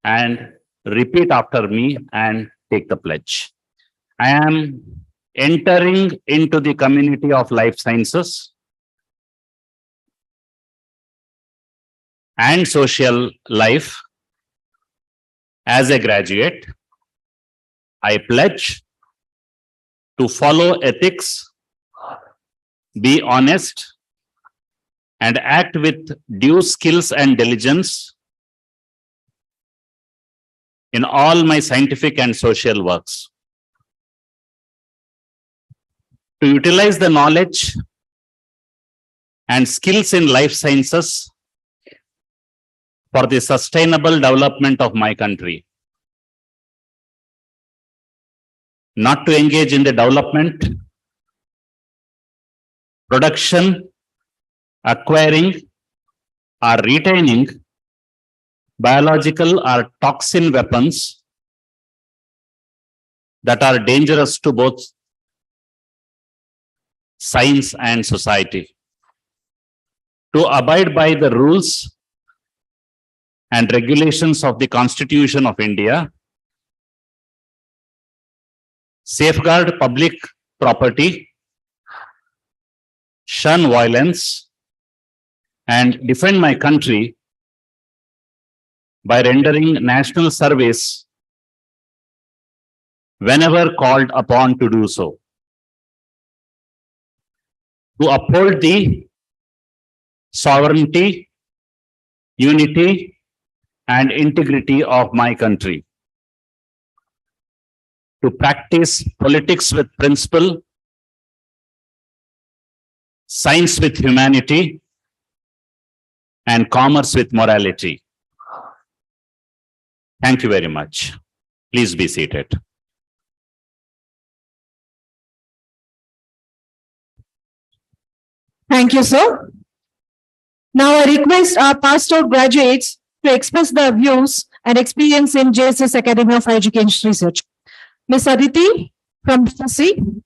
and repeat after me and take the pledge. I am entering into the community of life sciences and social life as a graduate. I pledge to follow ethics, be honest, and act with due skills and diligence in all my scientific and social works. To utilize the knowledge and skills in life sciences for the sustainable development of my country. Not to engage in the development, production, acquiring, or retaining biological or toxin weapons that are dangerous to both science and society. To abide by the rules and regulations of the Constitution of India, safeguard public property, shun violence, and defend my country by rendering national service whenever called upon to do so. To uphold the sovereignty, unity, and integrity of my country. To practice politics with principle, science with humanity, and commerce with morality. Thank you very much. Please be seated. Thank you, sir. Now I request our passed out graduates to express their views and experience in JSS Academy of Education Research. Ms. Aditi from BSc.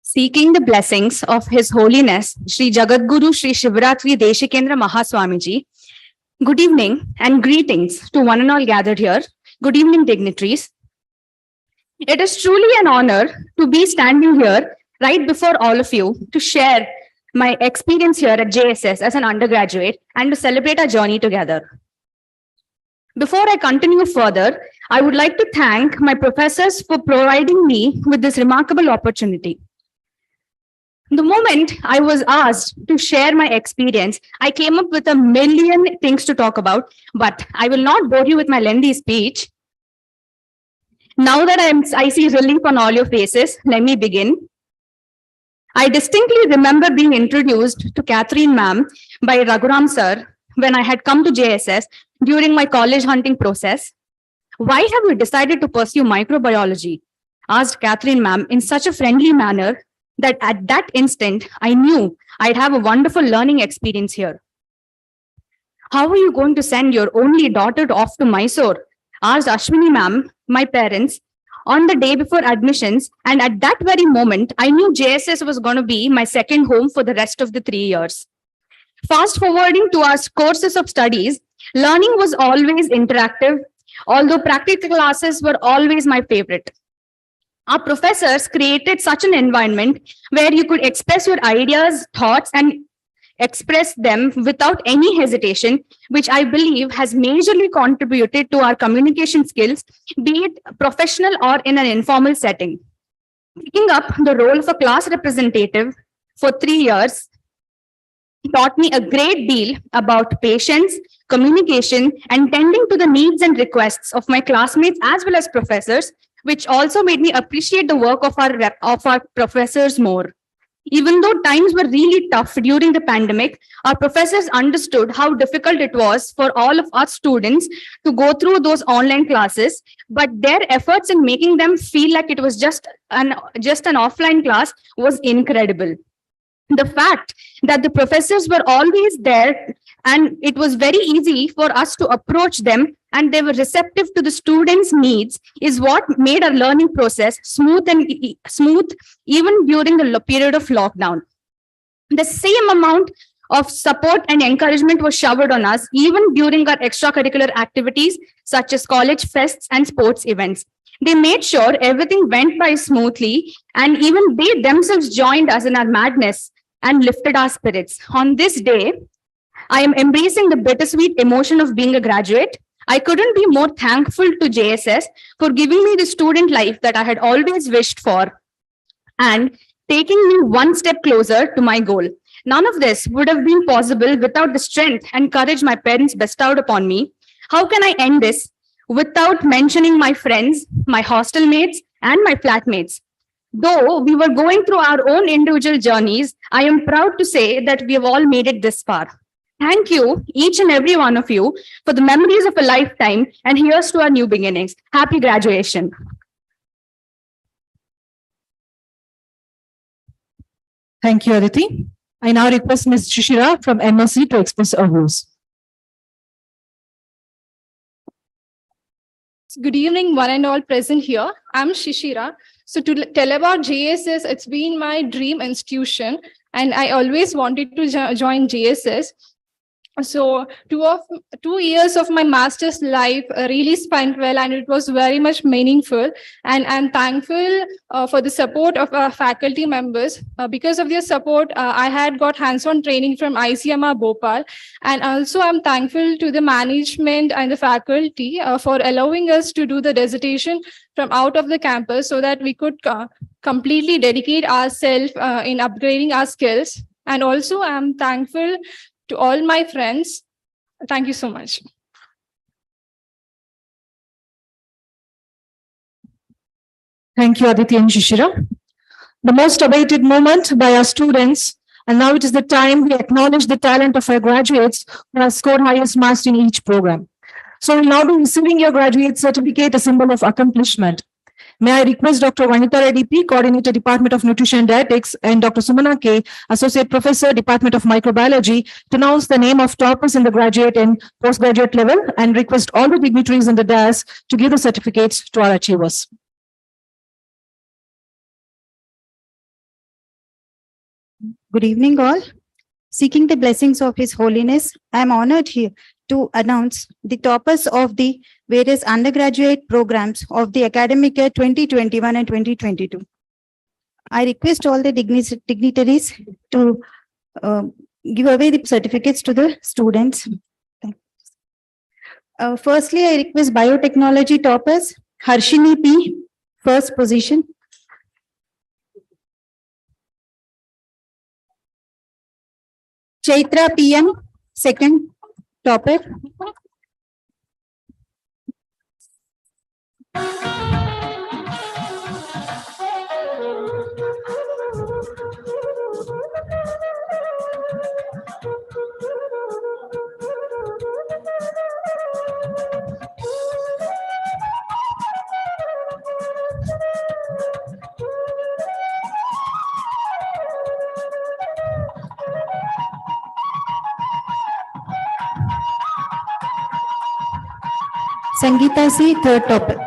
Seeking the blessings of His Holiness Sri Jagadguru Sri Shivratri Deshikendra Mahaswamiji. Good evening and greetings to one and all gathered here. Good evening, dignitaries. It is truly an honor to be standing here right before all of you to share my experience here at JSS as an undergraduate and to celebrate our journey together. Before I continue further, I would like to thank my professors for providing me with this remarkable opportunity. The moment I was asked to share my experience, I came up with a million things to talk about, but I will not bore you with my lengthy speech. Now that I see relief on all your faces, let me begin. I distinctly remember being introduced to Catherine ma'am by Raghuram sir when I had come to JSS during my college hunting process. Why have you decided to pursue microbiology? Asked Catherine ma'am in such a friendly manner that at that instant, I knew I'd have a wonderful learning experience here. How are you going to send your only daughter off to Mysore? Asked Ashwini ma'am, my parents, on the day before admissions. And at that very moment, I knew JSS was going to be my second home for the rest of the 3 years. Fast forwarding to our courses of studies, Learning was always interactive, although practical classes were always my favorite. Our professors created such an environment where you could express your ideas, thoughts, and express them without any hesitation, which I believe has majorly contributed to our communication skills, be it professional or in an informal setting. Picking up the role of a class representative for 3 years taught me a great deal about patience, communication, and tending to the needs and requests of my classmates as well as professors, which also made me appreciate the work of our professors more. Even though times were really tough during the pandemic, our professors understood how difficult it was for all of us students to go through those online classes, but their efforts in making them feel like it was just an offline class was incredible. The fact that the professors were always there and it was very easy for us to approach them and they were receptive to the students' needs is what made our learning process smooth even during the period of lockdown. The same amount of support and encouragement was showered on us even during our extracurricular activities such as college fests and sports events. They made sure everything went by smoothly, and even they themselves joined us in our madness and lifted our spirits. On this day, I am embracing the bittersweet emotion of being a graduate. I couldn't be more thankful to JSS for giving me the student life that I had always wished for and taking me one step closer to my goal. None of this would have been possible without the strength and courage my parents bestowed upon me. How can I end this without mentioning my friends, my hostel mates, and my flatmates? Though we were going through our own individual journeys, I am proud to say that we have all made it this far. Thank you, each and every one of you, for the memories of a lifetime, and here's to our new beginnings. Happy graduation. Thank you, Aditi. I now request Ms. Shishira from MSc to express her views. Good evening, one and all present here. I'm Shishira. So to tell about JSS, it's been my dream institution, and I always wanted to join JSS. So 2 years of my master's life really spent well, and it was very much meaningful. And I'm thankful for the support of our faculty members. Because of their support, I had got hands-on training from ICMR Bhopal. And also I'm thankful to the management and the faculty for allowing us to do the dissertation from out of the campus so that we could completely dedicate ourselves in upgrading our skills. And also I'm thankful to all my friends. Thank you so much. Thank you, Aditi and Shishira. The most awaited moment by our students, and now it is the time we acknowledge the talent of our graduates who have scored highest marks in each program. So we'll now be receiving your graduate certificate, a symbol of accomplishment. May I request Dr. Vanita Reddy P, Coordinator, Department of Nutrition and Dietetics, and Dr. Sumana K, Associate Professor, Department of Microbiology, to announce the name of toppers in the graduate and postgraduate level, and request all the dignitaries in the dais to give the certificates to our achievers. Good evening, all. Seeking the blessings of His Holiness, I am honored here to announce the toppers of the various undergraduate programs of the academic year 2021 and 2022. I request all the dignitaries to give away the certificates to the students. Firstly, I request biotechnology toppers, Harshini P, first position. Chaitra PM, second topper. Sangeeta C, third topper.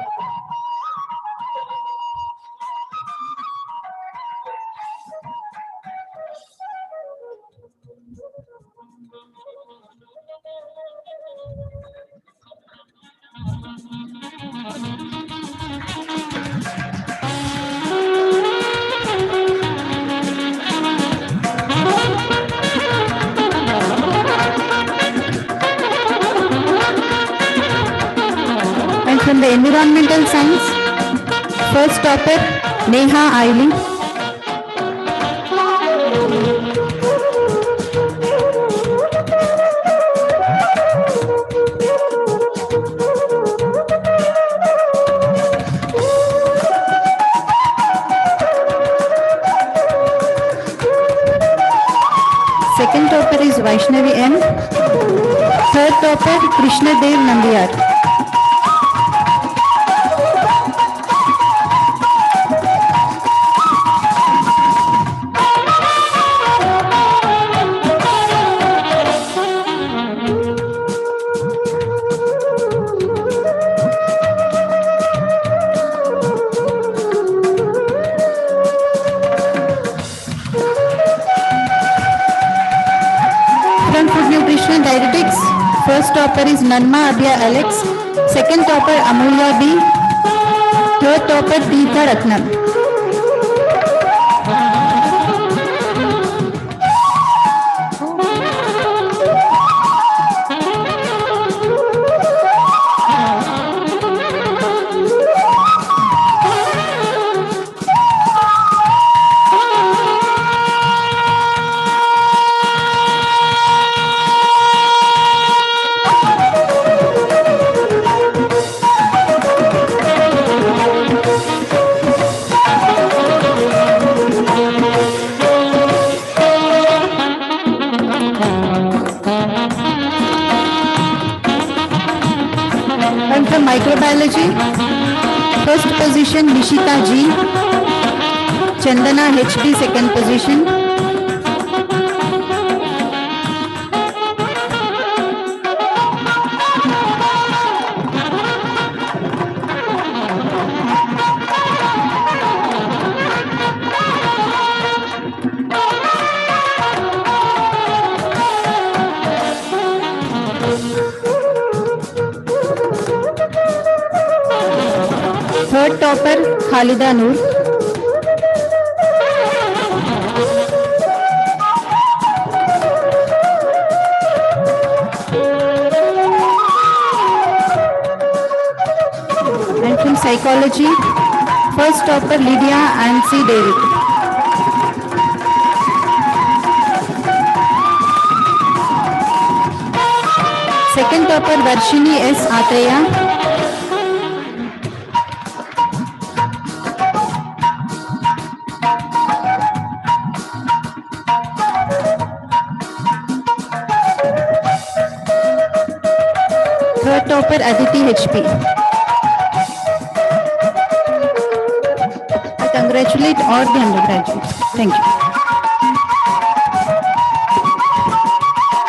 the environmental science, first topic Neha Aili. Second topic is Vaishnavi N. Third topic Krishna Dev Nambiyar. From food nutrition dietetics, first topper is Nanma Abhya Alex, second topper Amulya B, third topper Deeta Ratnam. And from microbiology, first position Nishita G, Chandana HB second position. Third topper Khalida Noor. And from psychology, first topper Lydia and C. David. Second topper Varshini S. Atreya. Third topper Aditi HP. I congratulate all the undergraduates. Thank you.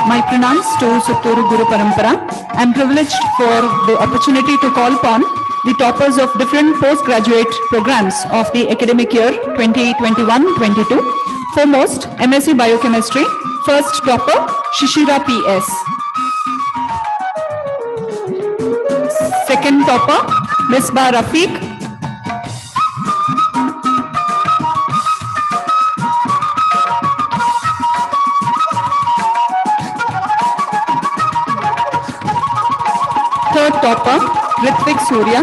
My pronouns to Sutturu Guru Parampara. I am privileged for the opportunity to call upon the toppers of different postgraduate programs of the academic year 2021-22. Foremost, MSc Biochemistry. First topper, Shishira PS. Second topper, Misbah Rafiq. Third topper, Ritvik Surya.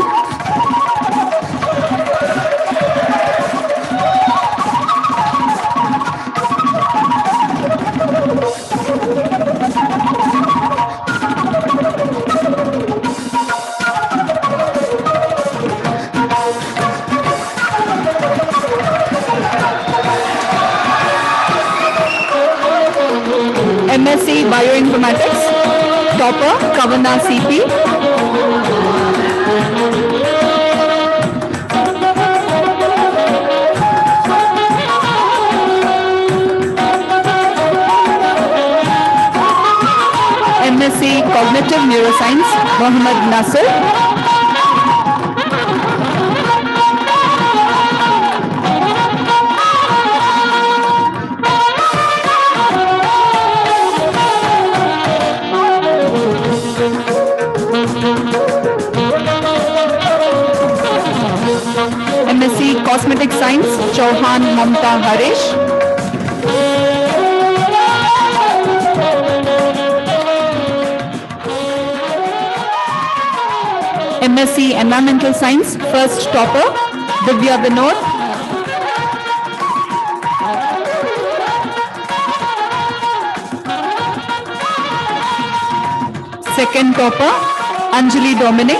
MSc Bioinformatics, topper Kavana CP. MSc Cognitive Neuroscience, Mohammad Nasir. MSc Cosmetic Science, Chauhan Mamta Harish. MSc Environmental Science, first topper, Divya Vinod. Second topper, Anjali Dominic.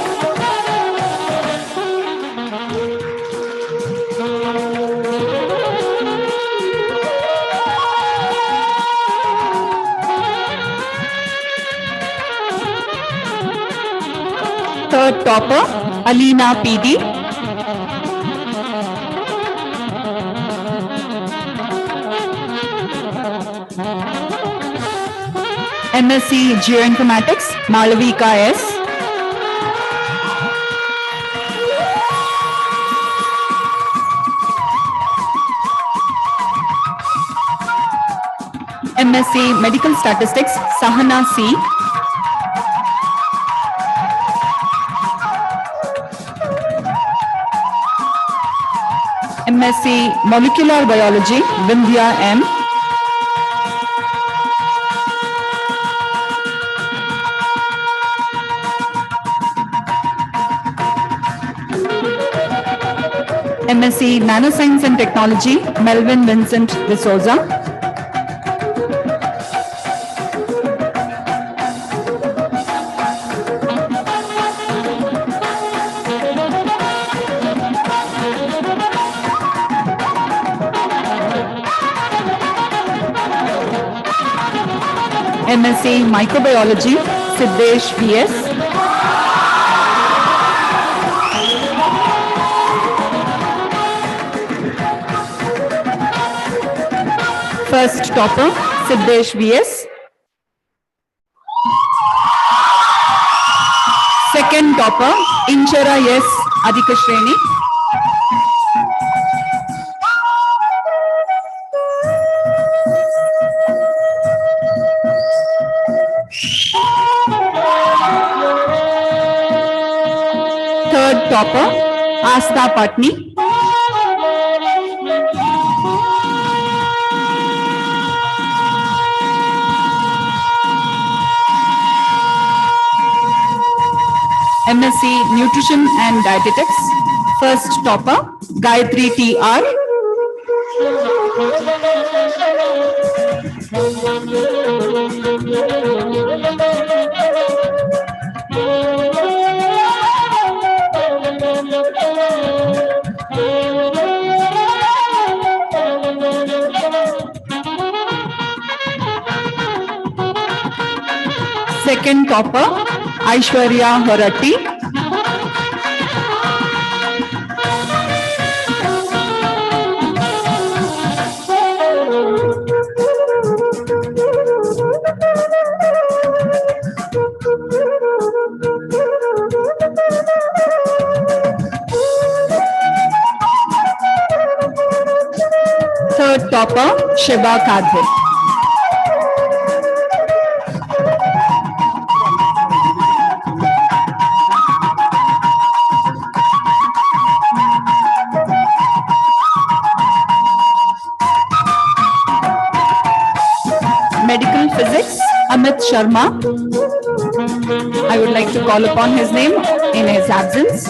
Third topper, Alina PD. MSc Geoinformatics, Malavika S. MSc Medical Statistics, Sahana C. MSc Molecular Biology, Vindhya M. MSc Nanoscience and Technology, Melvin Vincent D'Souza. MSc Microbiology, Siddesh VS. First topper, Siddesh VS. Second topper, Inchara S. Adhikashreni. Third topper, Asta Patni. MSc Nutrition and Dietetics, first topper, Gayatri TR. Second topper, Aishwarya Horatti. Third topper, Shiva Kadhe. Medical Physics, Amit Sharma. I would like to call upon his name in his absence.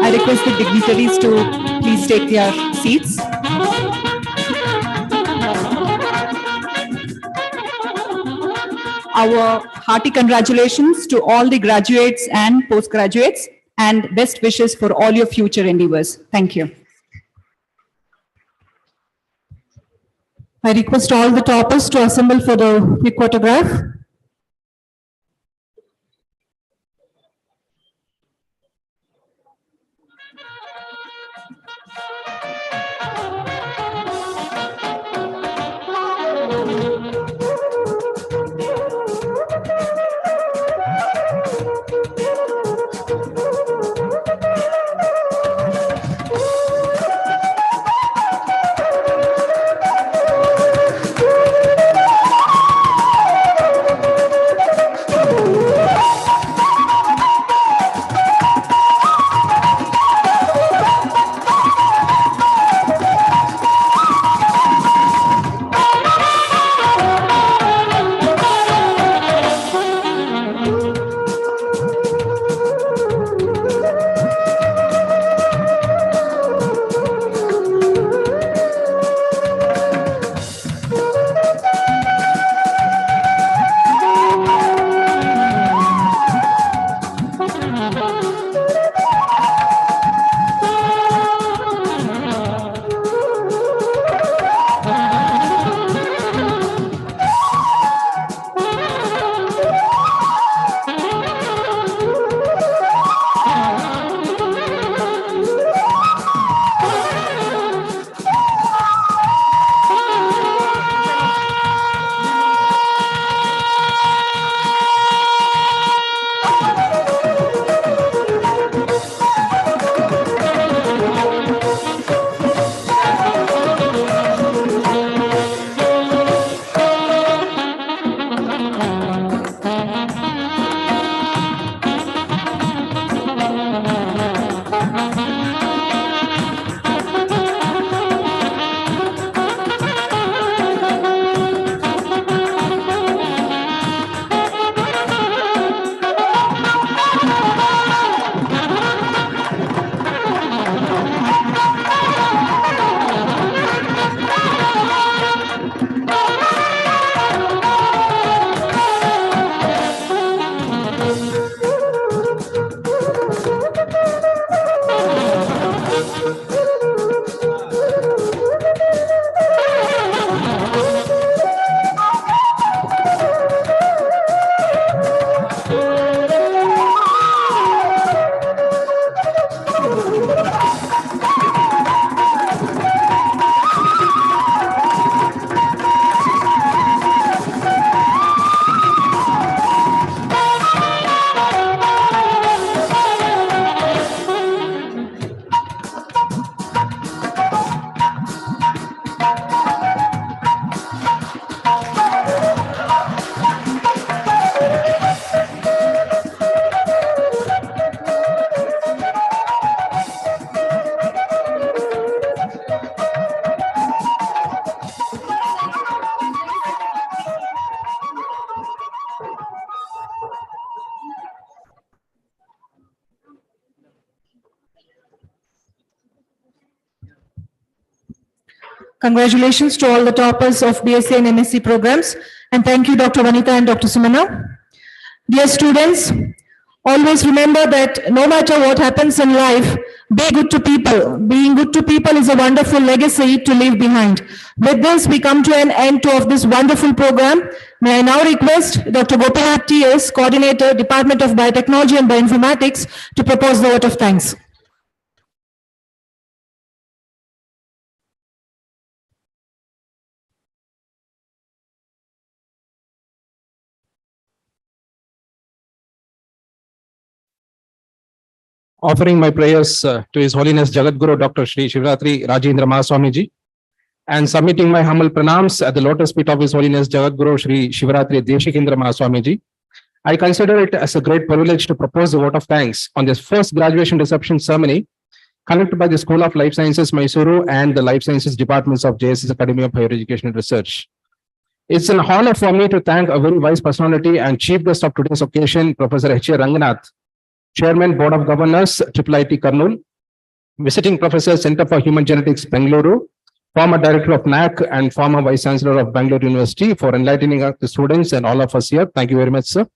I request the dignitaries to please take their seats. Our hearty congratulations to all the graduates and postgraduates, and best wishes for all your future endeavors. Thank you. I request all the toppers to assemble for the quick photograph. Congratulations to all the toppers of BSc and MSc programs. And thank you, Dr. Vanita and Dr. Sumana. Dear students, always remember that no matter what happens in life, be good to people. Being good to people is a wonderful legacy to leave behind. With this, we come to an end of this wonderful program. May I now request Dr. Gopinath T.S., Coordinator, Department of Biotechnology and Bioinformatics, to propose the vote of thanks. Offering my prayers to His Holiness Jagadguru Dr. Shri Shivratri Rajendra Mahaswamiji and submitting my humble pranams at the lotus feet of His Holiness Jagadguru Shri Shivratri Deshikendra Mahaswamiji. I consider it as a great privilege to propose a vote of thanks on this first graduation reception ceremony conducted by the School of Life Sciences, Mysuru, and the Life Sciences Departments of JSS Academy of Higher Education and Research. It's an honor for me to thank a very wise personality and chief guest of today's occasion, Professor H. A. Ranganath, Chairman, Board of Governors, IIIT Kurnool, Visiting Professor, Center for Human Genetics, Bengaluru, former Director of NAC and former Vice Chancellor of Bangalore University, for enlightening the students and all of us here. Thank you very much, sir.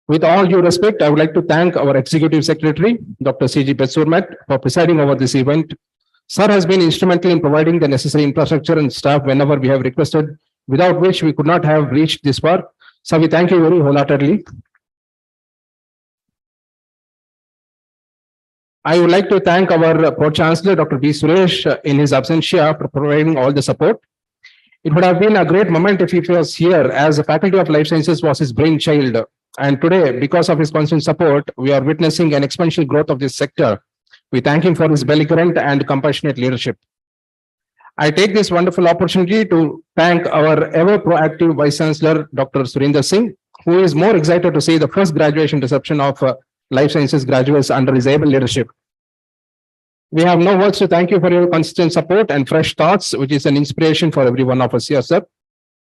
With all due respect, I would like to thank our Executive Secretary, Dr. C.G. Petsurmat, for presiding over this event. Sir has been instrumental in providing the necessary infrastructure and staff whenever we have requested, without which we could not have reached this far. So we thank you very wholeheartedly. I would like to thank our Pro-Chancellor, Dr. B. Suresh, in his absentia for providing all the support. It would have been a great moment if he was here, as the Faculty of Life Sciences was his brainchild. And today, because of his constant support, we are witnessing an exponential growth of this sector. We thank him for his belligerent and compassionate leadership. I take this wonderful opportunity to thank our ever proactive Vice Chancellor, Dr. Surinder Singh, who is more excited to see the first graduation reception of Life Sciences graduates under his able leadership. We have no words to thank you for your consistent support and fresh thoughts, which is an inspiration for every one of us here, sir.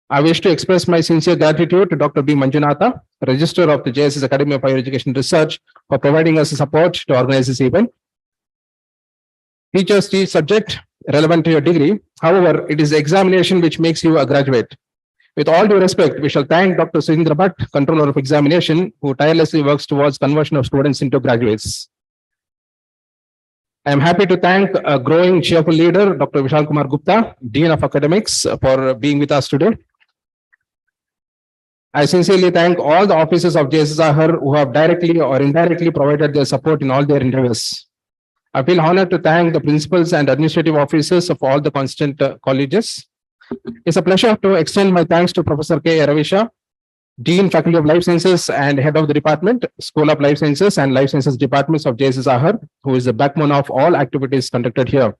I wish to express my sincere gratitude to Dr. B. Manjunatha, Registrar of the JSS Academy of Higher Education Research, for providing us support to organize this event. Teachers teach subject relevant to your degree. However, it is the examination which makes you a graduate. With all due respect, we shall thank Dr. Surendra Bhatt, Controller of Examination, who tirelessly works towards conversion of students into graduates. I am happy to thank a growing cheerful leader, Dr. Vishal Kumar Gupta, Dean of Academics, for being with us today. I sincerely thank all the officers of JSSR who have directly or indirectly provided their support in all their endeavors. I feel honored to thank the principals and administrative officers of all the constant colleges. It's a pleasure to extend my thanks to Professor K. Ravisha, Dean, Faculty of Life Sciences and Head of the Department, School of Life Sciences and Life Sciences Departments of JSSR, who is the backbone of all activities conducted here.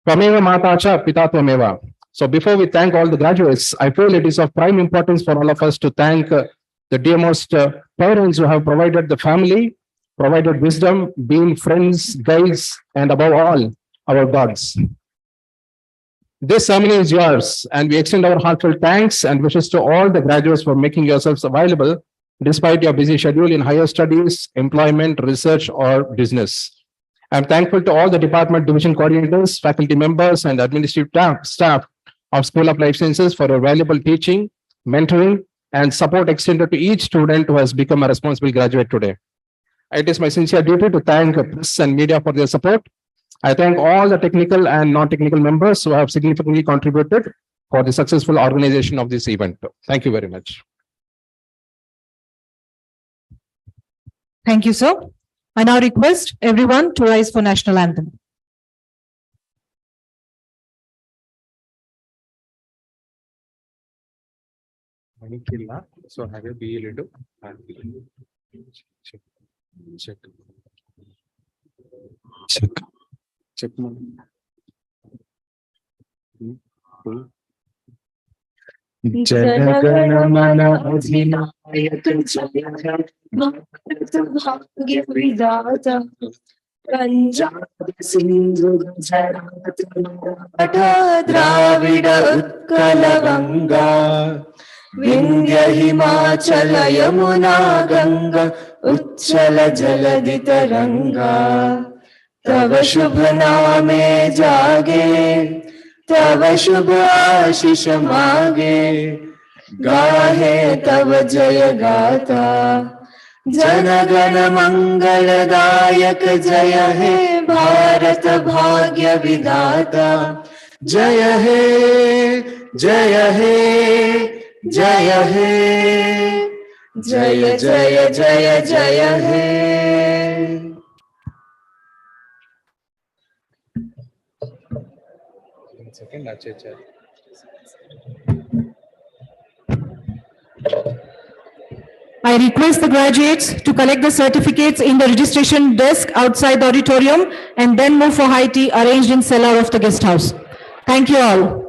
Tvameva Matacha Pita Tvameva. So before we thank all the graduates, I feel it is of prime importance for all of us to thank the dearmost parents who have provided the family, provided wisdom, being friends, guides, and above all, our gods. This ceremony is yours, and we extend our heartfelt thanks and wishes to all the graduates for making yourselves available despite your busy schedule in higher studies, employment, research, or business. I'm thankful to all the department division coordinators, faculty members, and administrative staff of School of Life Sciences for your valuable teaching, mentoring, and support extended to each student who has become a responsible graduate today. It is my sincere duty to thank press and media for their support. I thank all the technical and non-technical members who have significantly contributed for the successful organization of this event. Thank you very much. Thank you, sir. I now request everyone to rise for national anthem. So have a BA leader. Check. Check. Jana Gana Mana अधिनायक जय भाग्य विधाता पंजाब सिंधु गुजरात मराठा द्राविड उत्कल गंगा विंध्य हिमाचल यमुना गंगा उच्छल जलधि तरंगा तव शुभ नामे जागे, तव शुभ आशीष मागे, गाहे तव जय गाथा, जन गण मंगलदायक जय हे भारत भाग्य विधाता, जय हे जय हे जय हे, जय जय जय जय हे। I request the graduates to collect the certificates in the registration desk outside the auditorium and then move for high tea arranged in cellar of the guest house. Thank you all.